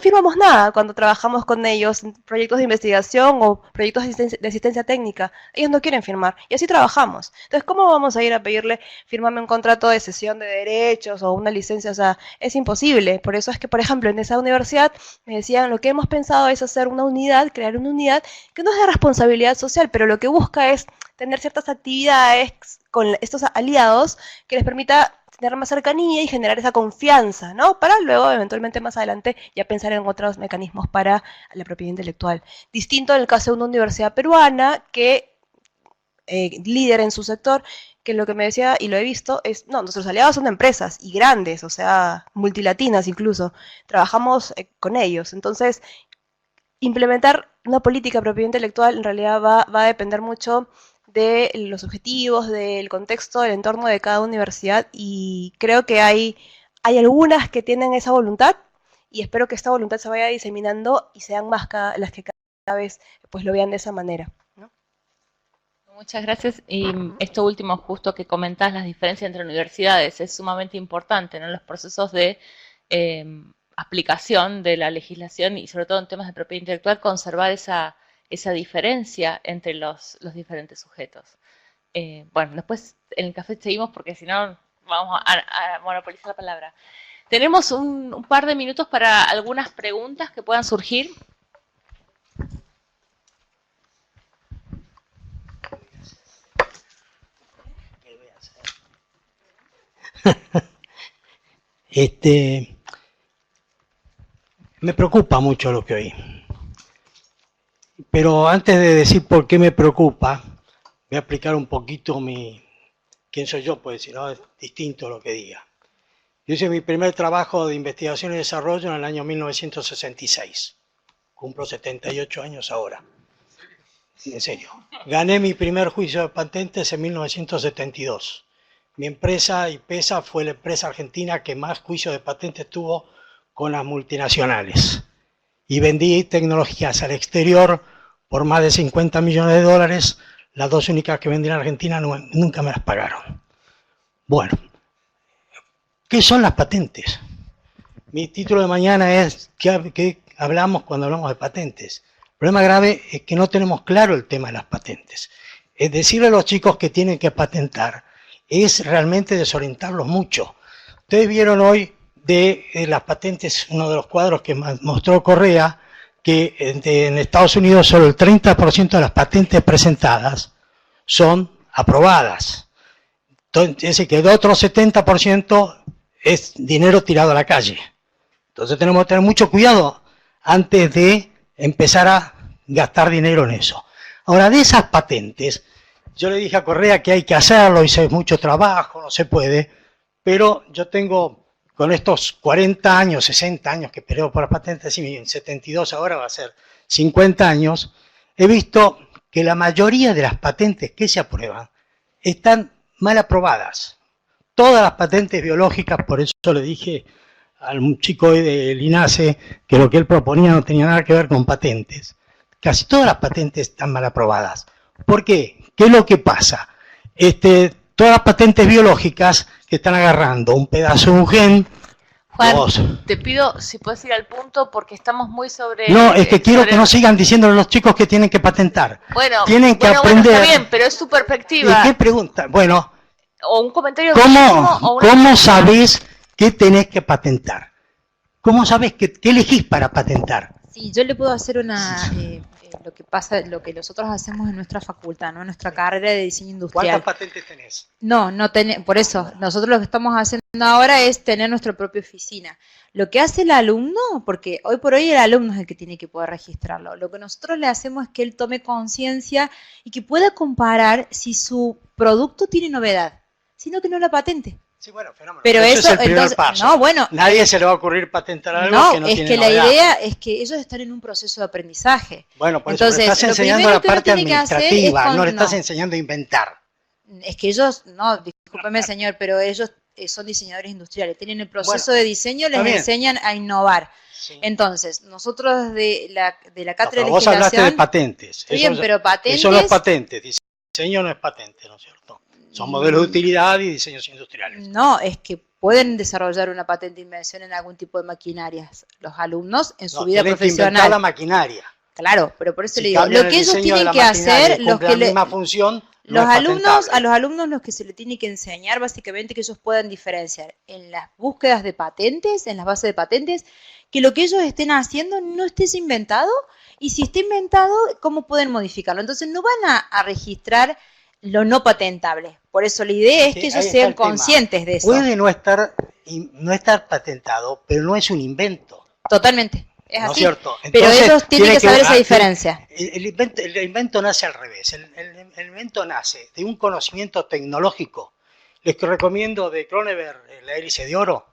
firmamos nada cuando trabajamos con ellos en proyectos de investigación o proyectos de asistencia técnica. Ellos no quieren firmar, y así trabajamos. Entonces, ¿cómo vamos a ir a pedirle, firmarme un contrato de cesión de derechos o una licencia? O sea, es imposible. Por eso es que, por ejemplo, en esa universidad me decían, lo que hemos pensado es hacer una unidad, crear una unidad que no es de responsabilidad social, pero lo que busca es tener ciertas actividades con estos aliados que les permita tener más cercanía y generar esa confianza, ¿no? Para luego, eventualmente más adelante, ya pensar en otros mecanismos para la propiedad intelectual. Distinto en el caso de una universidad peruana que líder en su sector, que lo que me decía, y lo he visto, es, no, nuestros aliados son empresas, y grandes, o sea, multilatinas incluso, trabajamos con ellos, entonces, implementar una política de propiedad intelectual en realidad va a depender mucho de los objetivos, del contexto, del entorno de cada universidad, y creo que hay algunas que tienen esa voluntad, y espero que esta voluntad se vaya diseminando y sean más las que cada vez pues lo vean de esa manera, ¿no? Muchas gracias. Y esto último, justo que comentás, las diferencias entre universidades, es sumamente importante, ¿no? Los procesos de aplicación de la legislación y sobre todo en temas de propiedad intelectual, conservar esa diferencia entre los diferentes sujetos. Bueno, después en el café seguimos porque si no vamos a monopolizar la palabra. Tenemos un par de minutos para algunas preguntas que puedan surgir. Me preocupa mucho lo que oí. Pero antes de decir por qué me preocupa, voy a explicar un poquito quién soy yo, pues si no es distinto lo que diga. Yo hice mi primer trabajo de investigación y desarrollo en el año 1966. Cumplo 78 años ahora. En serio. Gané mi primer juicio de patentes en 1972. Mi empresa, IPESA, fue la empresa argentina que más juicios de patentes tuvo con las multinacionales. Y vendí tecnologías al exterior por más de 50 millones de dólares. Las dos únicas que vendí en Argentina nunca me las pagaron. Bueno, ¿qué son las patentes? Mi título de mañana es ¿qué hablamos cuando hablamos de patentes? El problema grave es que no tenemos claro el tema de las patentes. Es decirle a los chicos que tienen que patentar es realmente desorientarlos mucho. Ustedes vieron hoy de las patentes, uno de los cuadros que mostró Correa, que en Estados Unidos solo el 30% de las patentes presentadas son aprobadas. Entonces, es decir, que el otro 70% es dinero tirado a la calle. Entonces tenemos que tener mucho cuidado antes de empezar a gastar dinero en eso. Ahora, de esas patentes, yo le dije a Correa que hay que hacerlo, hice mucho trabajo, no se puede, pero yo tengo, con estos 40 años, 60 años que peleo por las patentes, y en 72 ahora va a ser 50 años, he visto que la mayoría de las patentes que se aprueban están mal aprobadas. Todas las patentes biológicas, por eso le dije al chico del INASE que lo que él proponía no tenía nada que ver con patentes. Casi todas las patentes están mal aprobadas. ¿Por qué? ¿Qué es lo que pasa? Todas las patentes biológicas que están agarrando un pedazo de un gen. Juan, te pido si puedes ir al punto porque estamos muy sobre... No, es que quiero que no sigan diciéndole a los chicos que tienen que patentar. Bueno, tienen que aprender. Está bien, pero es su perspectiva. ¿Y qué pregunta? Bueno, o un comentario... ¿Cómo sabés qué tenés que patentar? ¿Cómo sabés qué elegís para patentar? Sí, yo le puedo hacer lo que pasa, lo que nosotros hacemos en nuestra facultad, ¿no? En nuestra carrera de diseño industrial. ¿Cuántas patentes tenés? No tenemos, por eso, nosotros lo que estamos haciendo ahora es tener nuestra propia oficina. Lo que hace el alumno, porque hoy por hoy el alumno es el que tiene que poder registrarlo, lo que nosotros le hacemos es que él tome conciencia y que pueda comparar si su producto tiene novedad, sino que no la patente. Sí, bueno, fenómeno. Pero eso es el primer entonces, paso. No, bueno, nadie se le va a ocurrir patentar algo que no tiene novedad. No, es que la idea es que ellos están en un proceso de aprendizaje. Bueno, por entonces, eso le estás enseñando la parte administrativa, no le estás enseñando a inventar. Es que ellos, discúlpeme señor, pero ellos son diseñadores industriales, tienen el proceso de diseño, les enseñan a innovar. Sí. Entonces, nosotros de la cátedra de legislación... Vos hablaste de patentes. Bien, pero patentes... Eso no es patente, diseño no es patente, ¿no es cierto? Son modelos de utilidad y diseños industriales. No, es que pueden desarrollar una patente de invención en algún tipo de maquinarias. Los alumnos en su vida profesional. Que inventar la maquinaria. Claro, pero por eso le digo, lo que ellos tienen que hacer, los que la misma función, los alumnos, a los alumnos los que se le tiene que enseñar básicamente que ellos puedan diferenciar en las búsquedas de patentes, en las bases de patentes, que lo que ellos estén haciendo no esté inventado y si está inventado, cómo pueden modificarlo. Entonces no van a registrar lo no patentable. Por eso la idea es que ellos sean conscientes de eso. Puede no estar patentado, pero no es un invento. Totalmente, es así. ¿No es cierto? Entonces, pero ellos tienen que saber esa diferencia. El invento nace al revés. El invento nace de un conocimiento tecnológico. Les recomiendo de Cronenberg, La hélice de oro.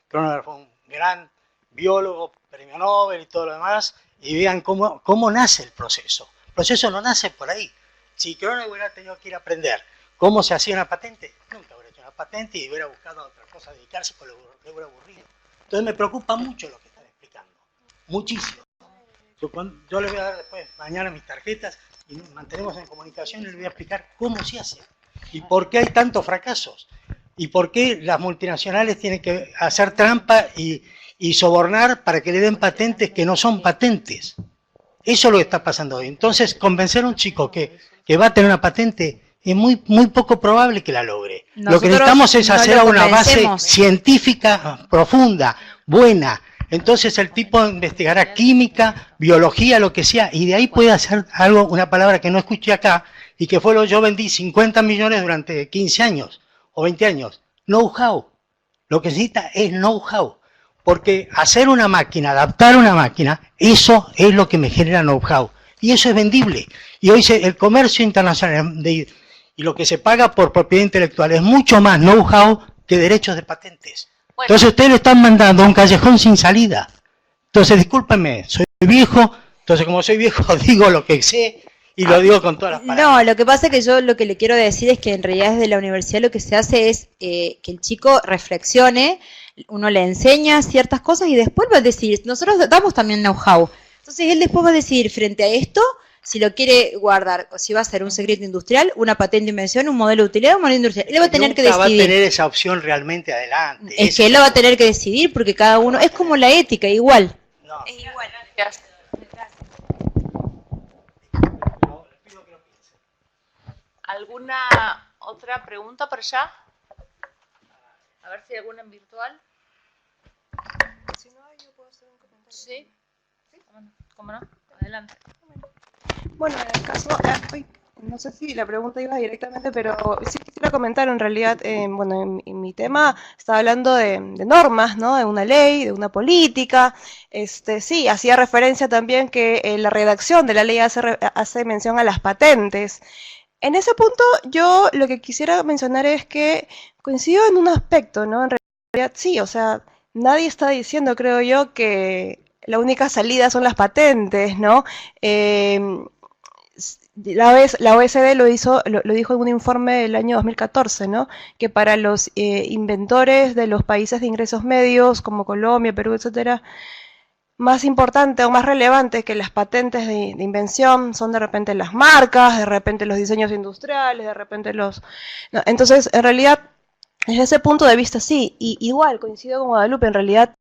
Cronenberg fue un gran biólogo, premio Nobel y todo lo demás, y vean cómo nace el proceso. El proceso no nace por ahí. Si Cronenberg hubiera tenido que ir a aprender cómo se hacía una patente, nunca hubiera hecho una patente y hubiera buscado a otra cosa, dedicarse, porque le hubiera aburrido. Entonces me preocupa mucho lo que están explicando, muchísimo. Yo les voy a dar después, mañana mis tarjetas, y nos mantenemos en comunicación y les voy a explicar cómo se hace, y por qué hay tantos fracasos, y por qué las multinacionales tienen que hacer trampa y sobornar para que le den patentes que no son patentes. Eso es lo que está pasando hoy. Entonces, convencer a un chico que va a tener una patente es muy poco probable que la logre. Lo que necesitamos es hacer una base científica profunda, buena. Entonces el tipo investigará química, biología, lo que sea, y de ahí puede hacer algo, una palabra que no escuché acá, y que fue lo que yo vendí 50 millones durante 15 años o 20 años. Know-how. Lo que necesita es know-how. Porque hacer una máquina, adaptar una máquina, eso es lo que me genera know-how. Y eso es vendible. Y hoy el comercio internacional y lo que se paga por propiedad intelectual es mucho más know-how que derechos de patentes. Bueno. Entonces ustedes le están mandando a un callejón sin salida. Entonces, discúlpenme, soy viejo, entonces como soy viejo digo lo que sé y lo digo con todas las palabras. No, lo que pasa es que yo lo que le quiero decir es que en realidad desde la universidad lo que se hace es que el chico reflexione, uno le enseña ciertas cosas y después va a decidir, nosotros damos también know-how, entonces él después va a decidir frente a esto si lo quiere guardar, o si va a ser un secreto industrial, una patente de invención, un modelo de utilidad, un modelo industrial, él va a tener que decidir. Va a tener esa opción realmente adelante. Es que él lo va a tener que decidir porque cada uno, es como la ética, igual. No. Es igual. Gracias. ¿Alguna otra pregunta por allá? A ver si hay alguna en virtual. Si no hay, yo puedo hacer un comentario. Sí. ¿Cómo no? Adelante. Bueno, en el caso, no sé si la pregunta iba directamente, pero sí quisiera comentar en realidad, bueno, en mi tema estaba hablando de normas, ¿no? De una ley, de una política. Sí, hacía referencia también que la redacción de la ley hace mención a las patentes. En ese punto, yo lo que quisiera mencionar es que coincido en un aspecto, ¿no? En realidad, sí, o sea, nadie está diciendo, creo yo, que la única salida son las patentes, ¿no? La OECD lo dijo en un informe del año 2014, ¿no? Que para los inventores de los países de ingresos medios, como Colombia, Perú, etcétera, más importante o más relevante que las patentes de invención son de repente las marcas, de repente los diseños industriales, de repente los... ¿no? Entonces, en realidad, desde ese punto de vista sí, y igual coincido con Guadalupe, en realidad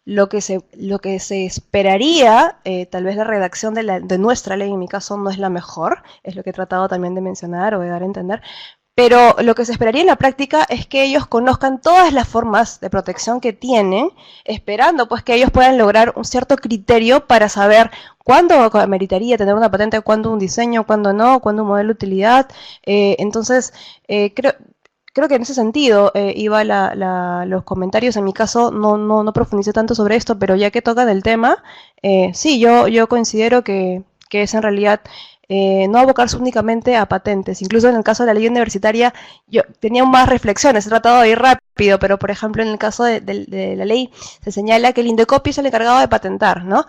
lo que se esperaría, tal vez la redacción de nuestra ley, en mi caso, no es la mejor, es lo que he tratado también de mencionar o de dar a entender, pero lo que se esperaría en la práctica es que ellos conozcan todas las formas de protección que tienen, esperando pues que ellos puedan lograr un cierto criterio para saber cuándo meritaría tener una patente, cuándo un diseño, cuándo no, cuándo un modelo de utilidad. Entonces, creo que en ese sentido iba los comentarios. En mi caso no profundicé tanto sobre esto, pero ya que tocan el tema, sí, yo considero que es en realidad no abocarse únicamente a patentes. Incluso en el caso de la ley universitaria, yo tenía más reflexiones, he tratado de ir rápido, pero por ejemplo en el caso de la ley se señala que el Indecopi es el encargado de patentar, ¿no?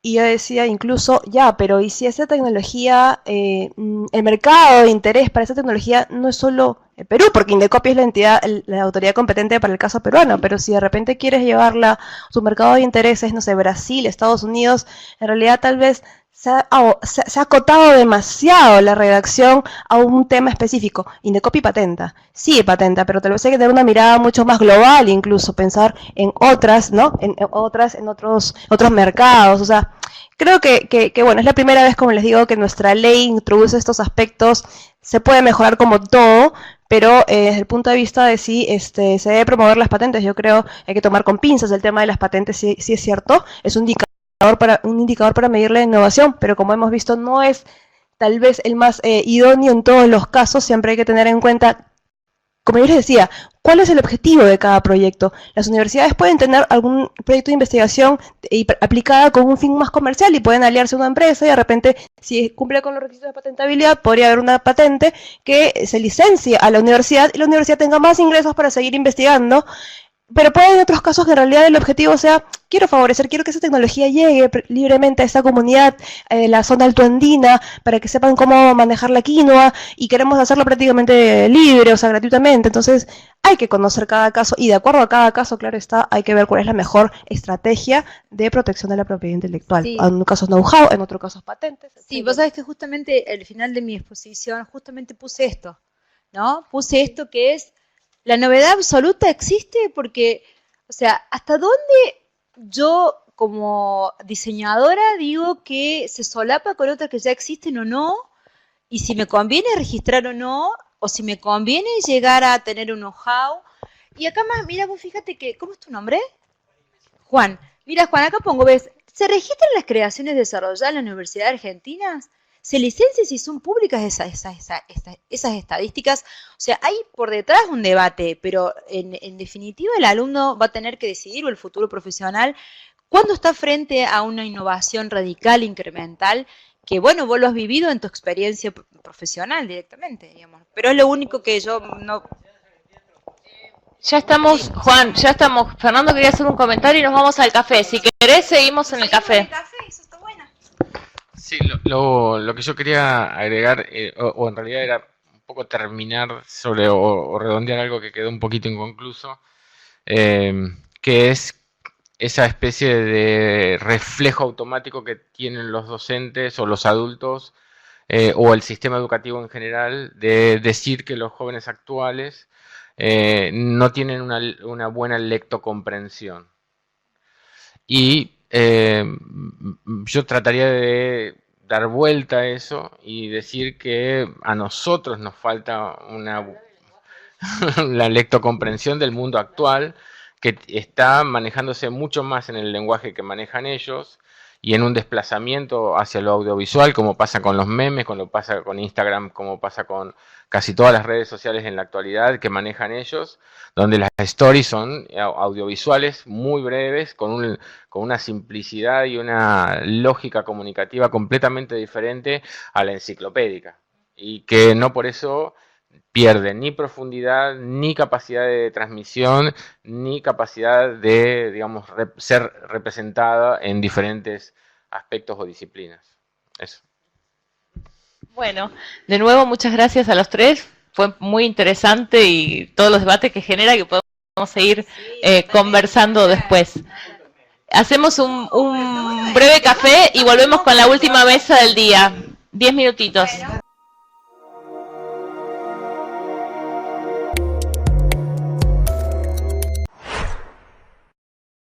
Y yo decía incluso, ya, pero ¿y si esa tecnología, el mercado de interés para esa tecnología no es solo el Perú? Porque Indecopi es la entidad, la autoridad competente para el caso peruano, pero si de repente quieres llevarla, su mercado de intereses, no sé, Brasil, Estados Unidos, en realidad tal vez se ha acotado demasiado la redacción a un tema específico. Indecopi patenta, sí patenta, pero tal vez hay que tener una mirada mucho más global, incluso pensar en otras, ¿no? En otros mercados. O sea, creo que bueno, es la primera vez, como les digo, que nuestra ley introduce estos aspectos. Se puede mejorar como todo, pero desde el punto de vista de si se debe promover las patentes, yo creo que hay que tomar con pinzas el tema de las patentes, sí es cierto, es un indicador para medir la innovación, pero como hemos visto no es tal vez el más idóneo en todos los casos. Siempre hay que tener en cuenta, como yo les decía, cuál es el objetivo de cada proyecto. Las universidades pueden tener algún proyecto de investigación aplicada con un fin más comercial y pueden aliarse a una empresa y de repente, si cumple con los requisitos de patentabilidad, podría haber una patente que se licencie a la universidad y la universidad tenga más ingresos para seguir investigando. Pero puede haber otros casos que en realidad el objetivo sea, quiero que esa tecnología llegue libremente a esta comunidad, la zona altoandina, para que sepan cómo manejar la quinoa, y queremos hacerlo prácticamente libre, o sea, gratuitamente. Entonces, hay que conocer cada caso, y de acuerdo a cada caso, claro está, hay que ver cuál es la mejor estrategia de protección de la propiedad intelectual. Sí. En un caso know-how, en otro caso patentes. Sí, vos sabés que justamente al final de mi exposición, justamente puse esto, ¿no? Puse esto que es, la novedad absoluta existe porque, o sea, ¿hasta dónde yo como diseñadora digo que se solapa con otras que ya existen o no? Y si me conviene registrar o no, o si me conviene llegar a tener un know-how. Y acá más, mira, vos fíjate que, ¿cómo es tu nombre? Juan. Mira, Juan, acá pongo, ¿ves? ¿Se registran las creaciones desarrolladas en las universidades argentinas? se licencia si son públicas esas estadísticas. O sea, hay por detrás un debate, pero en definitiva el alumno va a tener que decidir, o el futuro profesional, cuando está frente a una innovación radical, incremental, que bueno, vos lo has vivido en tu experiencia profesional directamente, digamos. Pero es lo único que yo no... Ya estamos, Juan, ya estamos. Fernando quería hacer un comentario y nos vamos al café. Si querés, seguimos en el café. Eso está bueno. Sí, lo que yo quería agregar, o en realidad era un poco terminar sobre o redondear algo que quedó un poquito inconcluso, que es esa especie de reflejo automático que tienen los docentes o los adultos o el sistema educativo en general de decir que los jóvenes actuales no tienen una buena lectocomprensión. Y yo trataría de dar vuelta a eso y decir que a nosotros nos falta la lectocomprensión del mundo actual, que está manejándose mucho más en el lenguaje que manejan ellos y en un desplazamiento hacia lo audiovisual, como pasa con los memes, como pasa con Instagram, como pasa con casi todas las redes sociales en la actualidad que manejan ellos, donde las stories son audiovisuales muy breves, con una simplicidad y una lógica comunicativa completamente diferente a la enciclopédica, y que no por eso pierde ni profundidad, ni capacidad de transmisión, ni capacidad de, digamos, ser representada en diferentes aspectos o disciplinas. Eso. Bueno, de nuevo muchas gracias a los tres. Fue muy interesante y todos los debates que genera, que podemos seguir conversando después. Hacemos un breve café y volvemos con la última mesa del día. 10 minutitos.